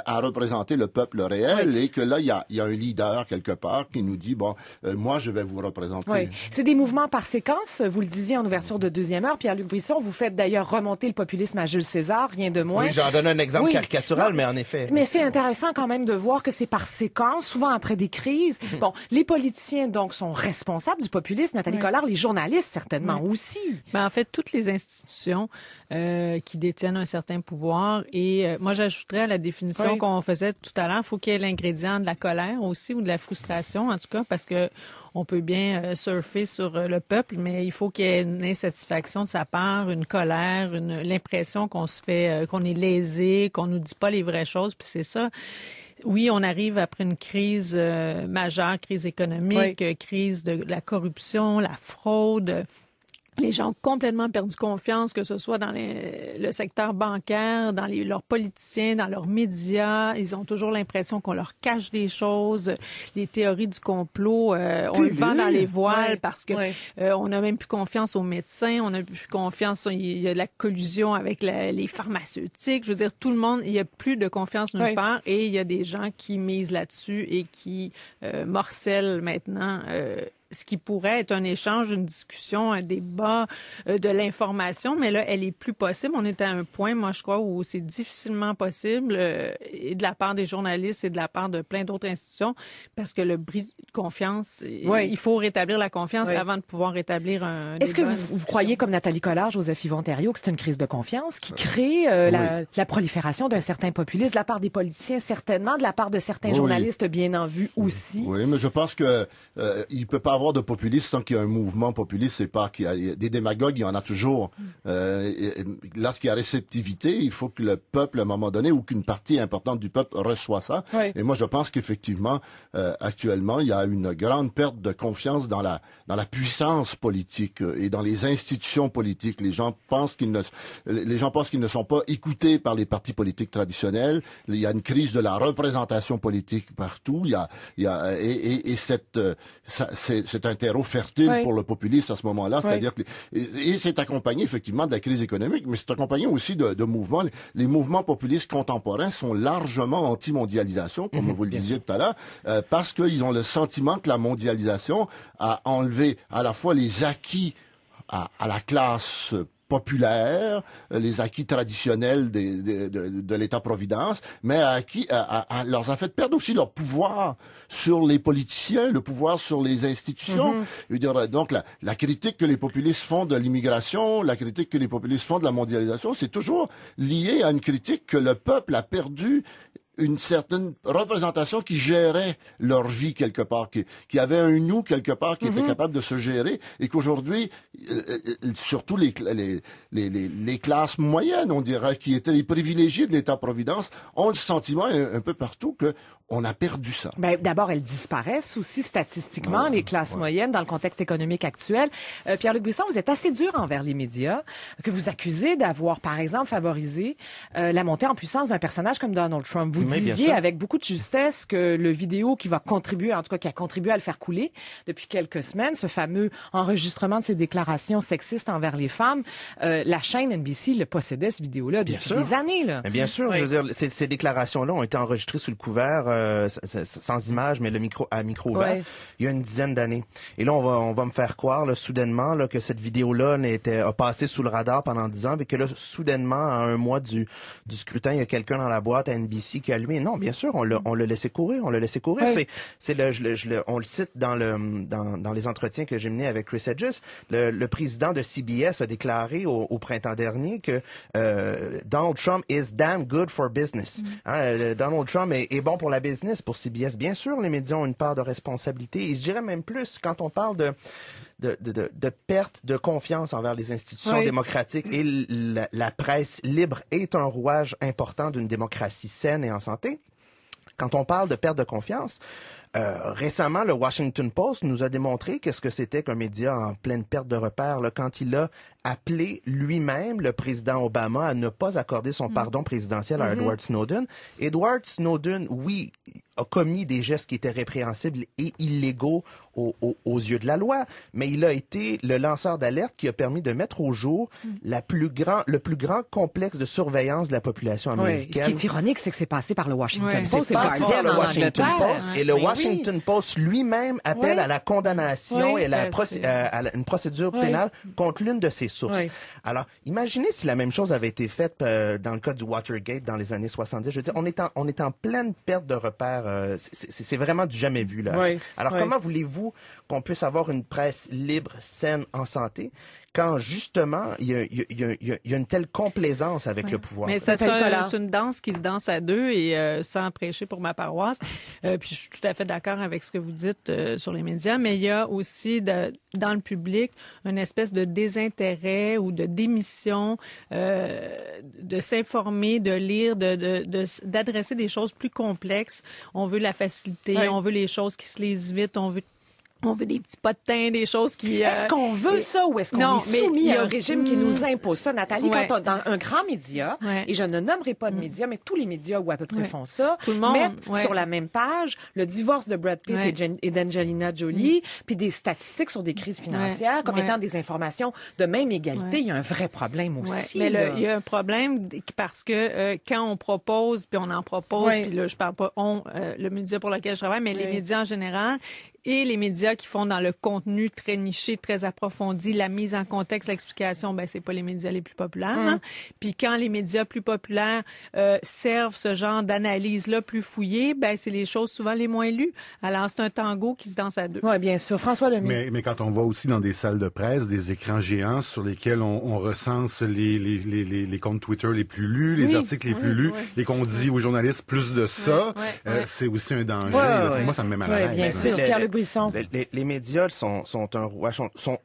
à représenter le peuple réel, et que là, il y a un leader quelque part qui nous dit, moi, je vais vous représenter. Oui. C'est des mouvements par séquence, vous le disiez en ouverture de deuxième heure. Pierre-Luc Brisson, vous faites d'ailleurs remonter le populisme à Jules César, rien de moins. Oui, j'en donne un exemple caricatural, mais en effet. Mais c'est intéressant quand même de voir que c'est par séquence, souvent après des crises. Bon, les politiciens, donc, sont responsables du populisme. Nathalie Collard, les journalistes, certainement aussi. Ben, en fait, toutes les institutions qui détiennent un certain pouvoir, et moi, j'ajouterais à la définition qu'on faisait tout à l'heure, il faut qu'il y ait l'ingrédient de la colère aussi, ou de la frustration, en tout cas, parce que on peut bien surfer sur le peuple, mais il faut qu'il y ait une insatisfaction de sa part, une colère, l'impression qu'on se fait, qu'on est lésé, qu'on nous dit pas les vraies choses, puis c'est ça. Oui, on arrive après une crise majeure, crise économique, crise de la corruption, la fraude. Les gens ont complètement perdu confiance, que ce soit dans le secteur bancaire, dans leurs politiciens, dans leurs médias. Ils ont toujours l'impression qu'on leur cache des choses. Les théories du complot, on le vend dans les voiles parce que on n'a même plus confiance aux médecins. On n'a plus confiance. Il y a de la collusion avec les pharmaceutiques. Je veux dire, tout le monde, il y a plus de confiance nulle part, et il y a des gens qui misent là-dessus et qui morcellent maintenant ce qui pourrait être un échange, une discussion, un débat, de l'information, mais là, elle est plus possible. On est à un point, moi, je crois, où c'est difficilement possible, et de la part des journalistes et de la part de plein d'autres institutions, parce que le bris de confiance, il faut rétablir la confiance avant de pouvoir rétablir un débat. Est-ce que vous croyez, comme Nathalie Collard, Joseph-Yvon Thériault, que c'est une crise de confiance qui crée la prolifération d'un certain populisme de la part des politiciens, certainement, de la part de certains journalistes bien en vue aussi? Oui, mais je pense que il peut pas avoir de populisme sans qu'il y ait un mouvement populiste. C'est pas qu'il y a des démagogues, il y en a toujours. Lorsqu'il y a réceptivité, il faut que le peuple, à un moment donné, ou qu'une partie importante du peuple reçoit ça. Et moi, je pense qu'effectivement, actuellement, il y a une grande perte de confiance dans la puissance politique et dans les institutions politiques. Les gens pensent qu'ils ne sont pas écoutés par les partis politiques traditionnels. Il y a une crise de la représentation politique partout. C'est un terreau fertile pour le populisme à ce moment-là. C'est-à-dire que c'est accompagné effectivement de la crise économique, mais c'est accompagné aussi de mouvements. Les mouvements populistes contemporains sont largement anti-mondialisation, comme vous le disiez tout à l'heure, parce qu'ils ont le sentiment que la mondialisation a enlevé à la fois les acquis à la classe populaire, les acquis traditionnels de l'État-providence, mais leur a fait perdre aussi leur pouvoir sur les politiciens, le pouvoir sur les institutions. Je veux dire, donc la critique que les populistes font de l'immigration, la critique que les populistes font de la mondialisation, c'est toujours lié à une critique que le peuple a perdu une certaine représentation qui gérait leur vie quelque part, qui avait un nous quelque part, qui était capable de se gérer, et qu'aujourd'hui, surtout les classes moyennes, on dirait, qui étaient les privilégiés de l'État-providence, ont le sentiment un peu partout que on a perdu ça. Ben, d'abord, elles disparaissent aussi statistiquement, les classes moyennes, dans le contexte économique actuel. Pierre-Luc Buisson, vous êtes assez dur envers les médias, que vous accusez d'avoir, par exemple, favorisé la montée en puissance d'un personnage comme Donald Trump. Vous disiez avec beaucoup de justesse que le vidéo qui va contribuer, en tout cas qui a contribué à le faire couler depuis quelques semaines, ce fameux enregistrement de ses déclarations sexistes envers les femmes, la chaîne NBC le possédait, ce vidéo-là, depuis des années. Là. Mais bien sûr, je veux dire, ces déclarations-là ont été enregistrées sous le couvert, sans image, mais le micro ouvert, il y a une dizaine d'années. Et là, on va me faire croire, là, soudainement, là, que cette vidéo-là a passé sous le radar pendant 10 ans, mais que là, soudainement, à un mois du scrutin, il y a quelqu'un dans la boîte à NBC qui a allumé. Non, bien sûr, on l'a laissé courir, on le cite dans les entretiens que j'ai menés avec Chris Hedges. Le président de CBS a déclaré au printemps dernier que Donald Trump is damn good for business. Donald Trump est bon pour la business, pour CBS. Bien sûr, les médias ont une part de responsabilité. Et je dirais même plus, quand on parle de perte de confiance envers les institutions démocratiques, et la presse libre est un rouage important d'une démocratie saine et en santé. Quand on parle de perte de confiance, récemment, le Washington Post nous a démontré qu'est-ce que c'était qu'un média en pleine perte de repères, là, quand il a appelé lui-même le président Obama à ne pas accorder son pardon présidentiel à Edward Snowden. Edward Snowden, oui, a commis des gestes qui étaient répréhensibles et illégaux aux yeux de la loi, mais il a été le lanceur d'alerte qui a permis de mettre au jour le plus grand complexe de surveillance de la population américaine. Ce qui est ironique, c'est que c'est passé par le Washington Post. C'est passé par le Washington Post. Et le Washington Post lui-même appelle à la condamnation et à une procédure pénale contre l'une de ses sources. Alors, imaginez si la même chose avait été faite dans le cas du Watergate dans les années 70. Je veux dire, on est en pleine perte de repères. C'est vraiment du jamais vu, là. Alors, comment voulez-vous qu'on puisse avoir une presse libre, saine, en santé, quand justement il y a une telle complaisance avec le pouvoir. Mais c'est une danse qui se danse à deux, et sans prêcher pour ma paroisse, puis je suis tout à fait d'accord avec ce que vous dites sur les médias, mais il y a aussi dans le public une espèce de désintérêt ou de démission de s'informer, de lire, d'adresser des choses plus complexes. On veut la facilité, on veut les choses qui se lisent vite, on veut des petits potins, des choses qui... Est-ce qu'on veut ça ou est-ce qu'on est soumis à un régime qui nous impose ça? Nathalie, quand on, dans un grand média, et je ne nommerai pas de médias, mais tous les médias ou à peu près font ça, tout le monde mettent sur la même page le divorce de Brad Pitt et d'Angelina Jolie, puis des statistiques sur des crises financières comme étant des informations de même égalité. Il y a un vrai problème aussi. Mais il y a un problème parce que quand on propose, puis on en propose, puis là, je parle pas le média pour lequel je travaille, mais les médias en général, et les médias qui font dans le contenu très niché, très approfondi, la mise en contexte, l'explication, ben c'est pas les médias les plus populaires. Hein? Puis quand les médias plus populaires servent ce genre d'analyse-là plus fouillée, ben c'est les choses souvent les moins lues. Alors c'est un tango qui se danse à deux. Oui, bien sûr. François Lemay. Mais quand on va aussi dans des salles de presse, des écrans géants sur lesquels on recense les comptes Twitter les plus lus, les articles les plus lus, et qu'on dit aux journalistes plus de ça, c'est aussi un danger. Moi, ça me met mal à l'aise. Bien sûr. Pierre-Luc Buisson. Les médias sont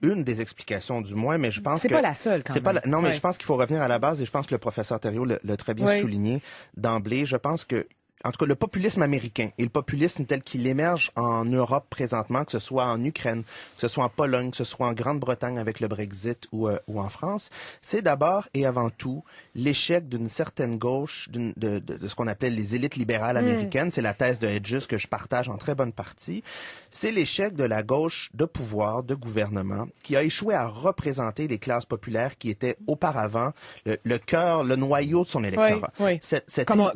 une des explications du moins, mais je pense c'est pas la seule quand même. Mais je pense qu'il faut revenir à la base, et je pense que le professeur Thériault l'a très bien souligné d'emblée. Je pense que en tout cas, le populisme américain et le populisme tel qu'il émerge en Europe présentement, que ce soit en Ukraine, que ce soit en Pologne, que ce soit en Grande-Bretagne avec le Brexit ou en France, c'est d'abord et avant tout l'échec d'une certaine gauche, de ce qu'on appelle les élites libérales américaines. C'est la thèse de Hedges que je partage en très bonne partie. C'est l'échec de la gauche de pouvoir, de gouvernement, qui a échoué à représenter les classes populaires qui étaient auparavant le cœur, le noyau de son électorat.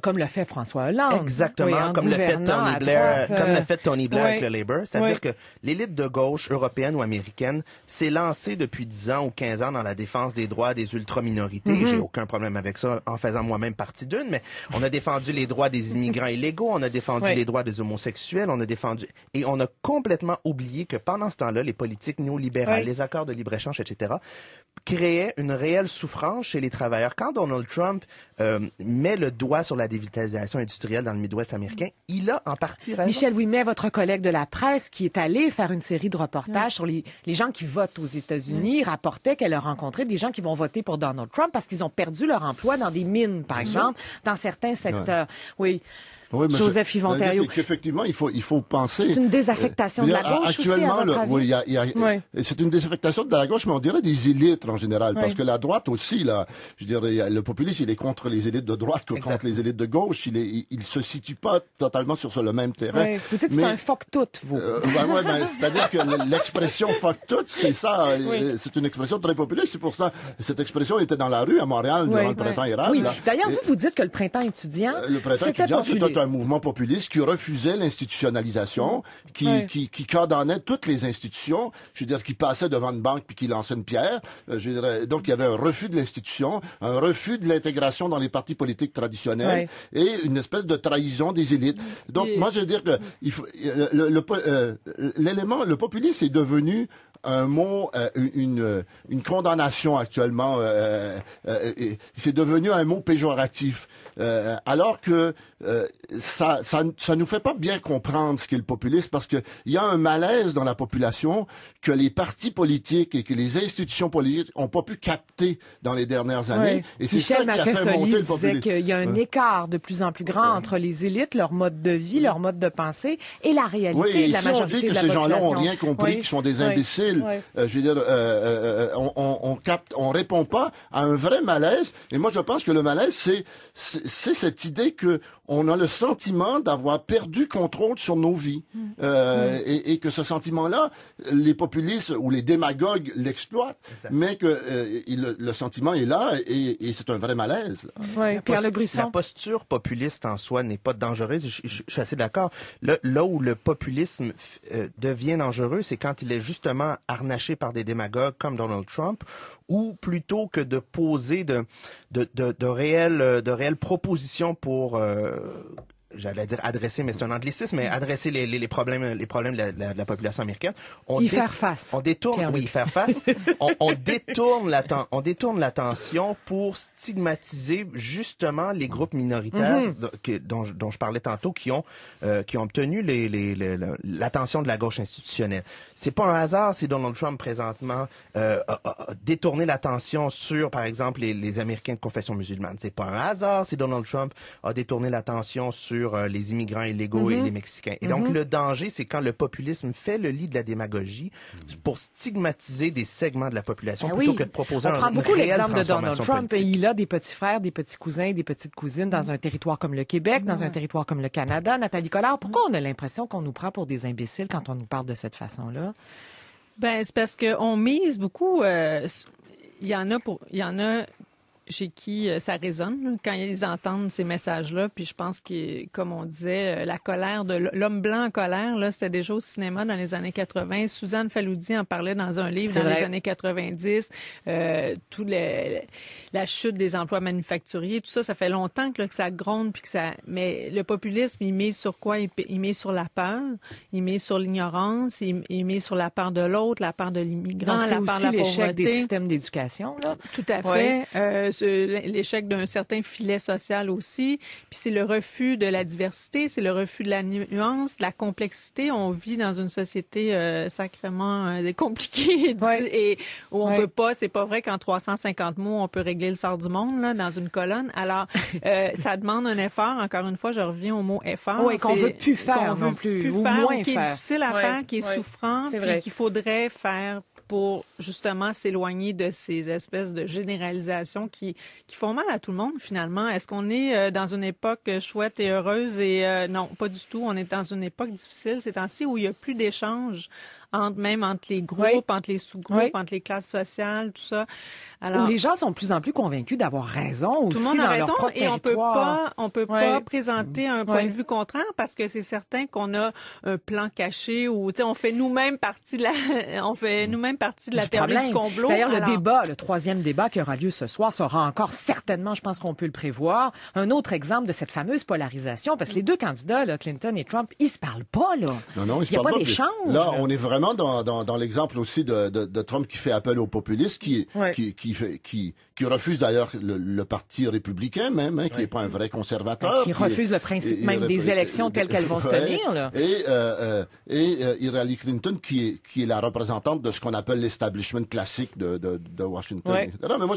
Comme l'a fait François Hollande. Exactement, comme l'a fait Tony Blair avec le Labour. C'est-à-dire que l'élite de gauche européenne ou américaine s'est lancée depuis 10 ans ou 15 ans dans la défense des droits des ultra-minorités. J'ai aucun problème avec ça en faisant moi-même partie d'une, mais on a défendu les droits des immigrants illégaux, on a défendu les droits des homosexuels, et on a complètement oublié que pendant ce temps-là, les politiques néolibérales, les accords de libre-échange, etc., créaient une réelle souffrance chez les travailleurs. Quand Donald Trump met le doigt sur la dévitalisation industrielle dans le Midwest américain, il a en partie raison. Michel Ouimet, votre collègue de la presse, qui est allé faire une série de reportages sur les gens qui votent aux États-Unis, rapportait qu'elle a rencontré des gens qui vont voter pour Donald Trump parce qu'ils ont perdu leur emploi dans des mines, par exemple, dans certains secteurs. Oui. Oui, Joseph Yvon-Thériault. Effectivement, il faut penser. C'est une désaffectation de la gauche actuellement, aussi, à votre avis? C'est une désaffectation de la gauche, mais on dirait des élites en général, parce que la droite aussi, là, je dirais, le populisme, il est contre les élites de droite que contre les élites de gauche. Il se situe pas totalement sur le même terrain. Oui. Vous dites que c'est un fuck-tout, vous. C'est-à-dire que l'expression fuck-tout, c'est ça, c'est une expression très populaire. C'est pour ça, cette expression était dans la rue à Montréal durant le printemps érable. Oui. D'ailleurs, vous dites que le printemps étudiant, c'était un mouvement populiste qui refusait l'institutionnalisation, qui condamnait toutes les institutions, je veux dire, qui passaient devant une banque puis qui lançaient une pierre. Je dirais, donc il y avait un refus de l'institution, un refus de l'intégration dans les partis politiques traditionnels et une espèce de trahison des élites. Donc moi je veux dire que le populisme est devenu un mot, une condamnation actuellement. C'est devenu un mot péjoratif, alors que ça nous fait pas bien comprendre ce qu'est le populisme, parce que il y a un malaise dans la population que les partis politiques et que les institutions politiques ont pas pu capter dans les dernières années. Et c'est ça qui a fait monter le populisme. Disait qu'il y a un écart de plus en plus grand entre les élites, leur mode de vie, leur mode de pensée et la réalité de la majorité de la population. Si on dit que ces gens-là ont rien compris, qu'ils sont des imbéciles, je veux dire, on répond pas à un vrai malaise. Et moi, je pense que le malaise, c'est cette idée que on a le sentiment d'avoir perdu contrôle sur nos vies, et que ce sentiment-là, les populistes ou les démagogues l'exploitent, mais que le sentiment est là et c'est un vrai malaise. Oui, Pierre Le Brisson. La posture populiste en soi n'est pas dangereuse. Je suis assez d'accord. Là où le populisme devient dangereux, c'est quand il est justement harnaché par des démagogues comme Donald Trump, ou plutôt que de poser de réelles propositions pour j'allais dire adresser, mais c'est un anglicisme, mais adresser les problèmes de la population américaine. Faire face. On détourne, oui, faire face. on détourne l'attention pour stigmatiser justement les groupes minoritaires dont je parlais tantôt, qui ont obtenu l'attention de la gauche institutionnelle. C'est pas un hasard si Donald Trump présentement a détourné l'attention sur, par exemple, les Américains de confession musulmane. C'est pas un hasard si Donald Trump a détourné l'attention sur les immigrants illégaux et les Mexicains. Et donc, le danger, c'est quand le populisme fait le lit de la démagogie pour stigmatiser des segments de la population plutôt que de proposer une réelle transformation politique. On prend beaucoup l'exemple de Donald Trump et il a des petits frères, des petits cousins, des petites cousines dans un territoire comme le Québec, dans un territoire comme le Canada. Nathalie Collard, pourquoi on a l'impression qu'on nous prend pour des imbéciles quand on nous parle de cette façon-là? Ben, c'est parce qu'on mise beaucoup. Il y en a chez qui ça résonne quand ils entendent ces messages-là. Puis je pense que, comme on disait, la colère de l'homme blanc en colère, là, c'était déjà au cinéma dans les années 80. Suzanne Faloudi en parlait dans un livre les années 90. La chute des emplois manufacturiers, tout ça, ça fait longtemps que ça gronde puis que ça. Mais le populisme, il mise sur quoi? Il mise sur la peur, il mise sur l'ignorance, il mise sur la peur de l'autre, la peur de l'immigrant, la peur de la pauvreté. C'est aussi l'échec des systèmes d'éducation, là. Tout à fait. L'échec d'un certain filet social aussi. Puis c'est le refus de la diversité, c'est le refus de la nuance, de la complexité. On vit dans une société sacrément compliquée et où on peut pas, c'est pas vrai qu'en 350 mots, on peut régler le sort du monde là, dans une colonne. Alors, ça demande un effort. Encore une fois, je reviens au mot effort. Oui, qu'on veut plus faire non plus, ou moins qui est difficile à faire, qui est souffrant, puis qu'il faudrait faire pour justement s'éloigner de ces espèces de généralisations qui font mal à tout le monde finalement. Est-ce qu'on est dans une époque chouette et heureuse? Et non, pas du tout. On est dans une époque difficile ces temps-ci où il y a plus d'échanges entre les groupes, entre les sous-groupes, entre les classes sociales, tout ça. Alors, où les gens sont de plus en plus convaincus d'avoir raison aussi tout le monde a dans raison, leur propre et territoire. on peut pas présenter un point de vue contraire parce que c'est certain qu'on a un plan caché ou on fait nous-mêmes partie de la théorie du complot. D'ailleurs, le troisième débat qui aura lieu ce soir sera encore certainement, je pense qu'on peut le prévoir, un autre exemple de cette fameuse polarisation parce que les deux candidats, là, Clinton et Trump, ils se parlent pas là. Non, il y a pas d'échange. Là, on est vraiment vraiment dans l'exemple aussi de Trump qui fait appel aux populistes, qui refuse d'ailleurs le parti républicain même, qui est pas un vrai conservateur. Qui refuse le principe même des élections telles qu'elles vont se tenir, là. Et Hillary Clinton qui est la représentante de ce qu'on appelle l'establishment classique de Washington, etc. Mais moi,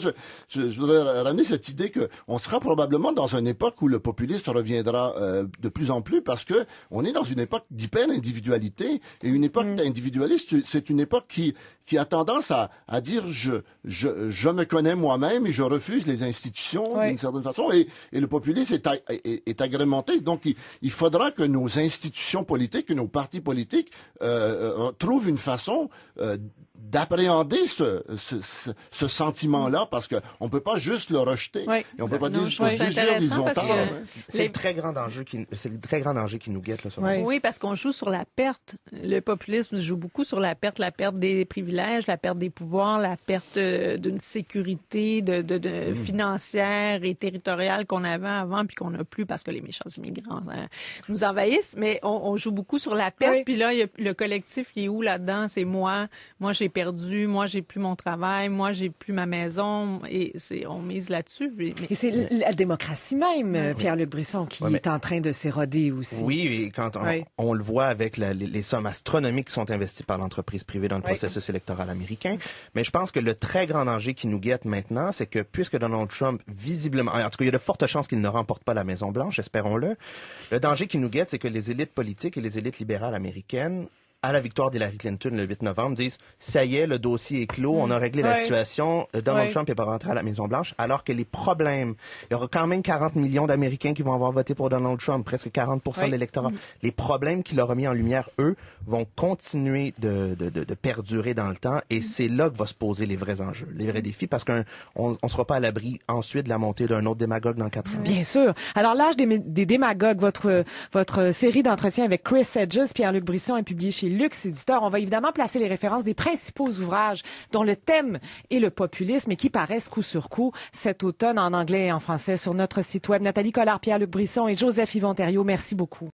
je voudrais ramener cette idée que on sera probablement dans une époque où le populisme reviendra de plus en plus, parce que on est dans une époque d'hyper-individualité, et une époque individualiste, c'est une époque qui a tendance à dire je me connais moi-même et je refuse les institutions d'une certaine façon, et le populisme est agrémenté. Donc il faudra que nos institutions politiques, que nos partis politiques trouvent une façon d'appréhender ce sentiment-là, parce que on peut pas juste le rejeter. Et on peut pas dire ils ont tort. C'est le très grand danger qui nous guette, là. Oui, parce qu'on joue sur la perte. Le populisme joue beaucoup sur la perte des privilèges, la perte des pouvoirs, la perte d'une sécurité financière et territoriale qu'on avait avant puis qu'on n'a plus parce que les méchants immigrants nous envahissent. Mais on joue beaucoup sur la perte. Puis là, il y a le collectif qui est où là-dedans? C'est moi j'ai perdu, moi j'ai plus mon travail, moi j'ai plus ma maison, et on mise là-dessus. Et c'est la démocratie même, Pierre-Luc Brisson, qui est en train de s'éroder aussi. Oui, et quand on le voit avec les sommes astronomiques qui sont investies par l'entreprise privée dans le processus électoral américain. Mais je pense que le très grand danger qui nous guette maintenant, c'est que puisque Donald Trump, visiblement, en tout cas, il y a de fortes chances qu'il ne remporte pas la Maison-Blanche, espérons-le. Le danger qui nous guette, c'est que les élites politiques et les élites libérales américaines, à la victoire d'Hillary Clinton le 8 novembre, disent « Ça y est, le dossier est clos, on a réglé la situation, Donald Trump n'est pas rentré à la Maison-Blanche », alors que les problèmes, il y aura quand même 40 millions d'Américains qui vont avoir voté pour Donald Trump, presque 40% de l'électorat. Les problèmes qu'il aura mis en lumière, eux, vont continuer de perdurer dans le temps, et c'est là que va se poser les vrais enjeux, les vrais défis, parce qu'on sera pas à l'abri ensuite de la montée d'un autre démagogue dans 4 ans. Bien sûr. Alors, l'âge des démagogues, votre série d'entretiens avec Chris Hedges, Pierre-Luc Brisson est publiée chez Lux Éditeur. On va évidemment placer les références des principaux ouvrages dont le thème est le populisme et qui paraissent coup sur coup cet automne en anglais et en français sur notre site web. Nathalie Collard, Pierre-Luc Brisson et Joseph Yvon Thériault, merci beaucoup.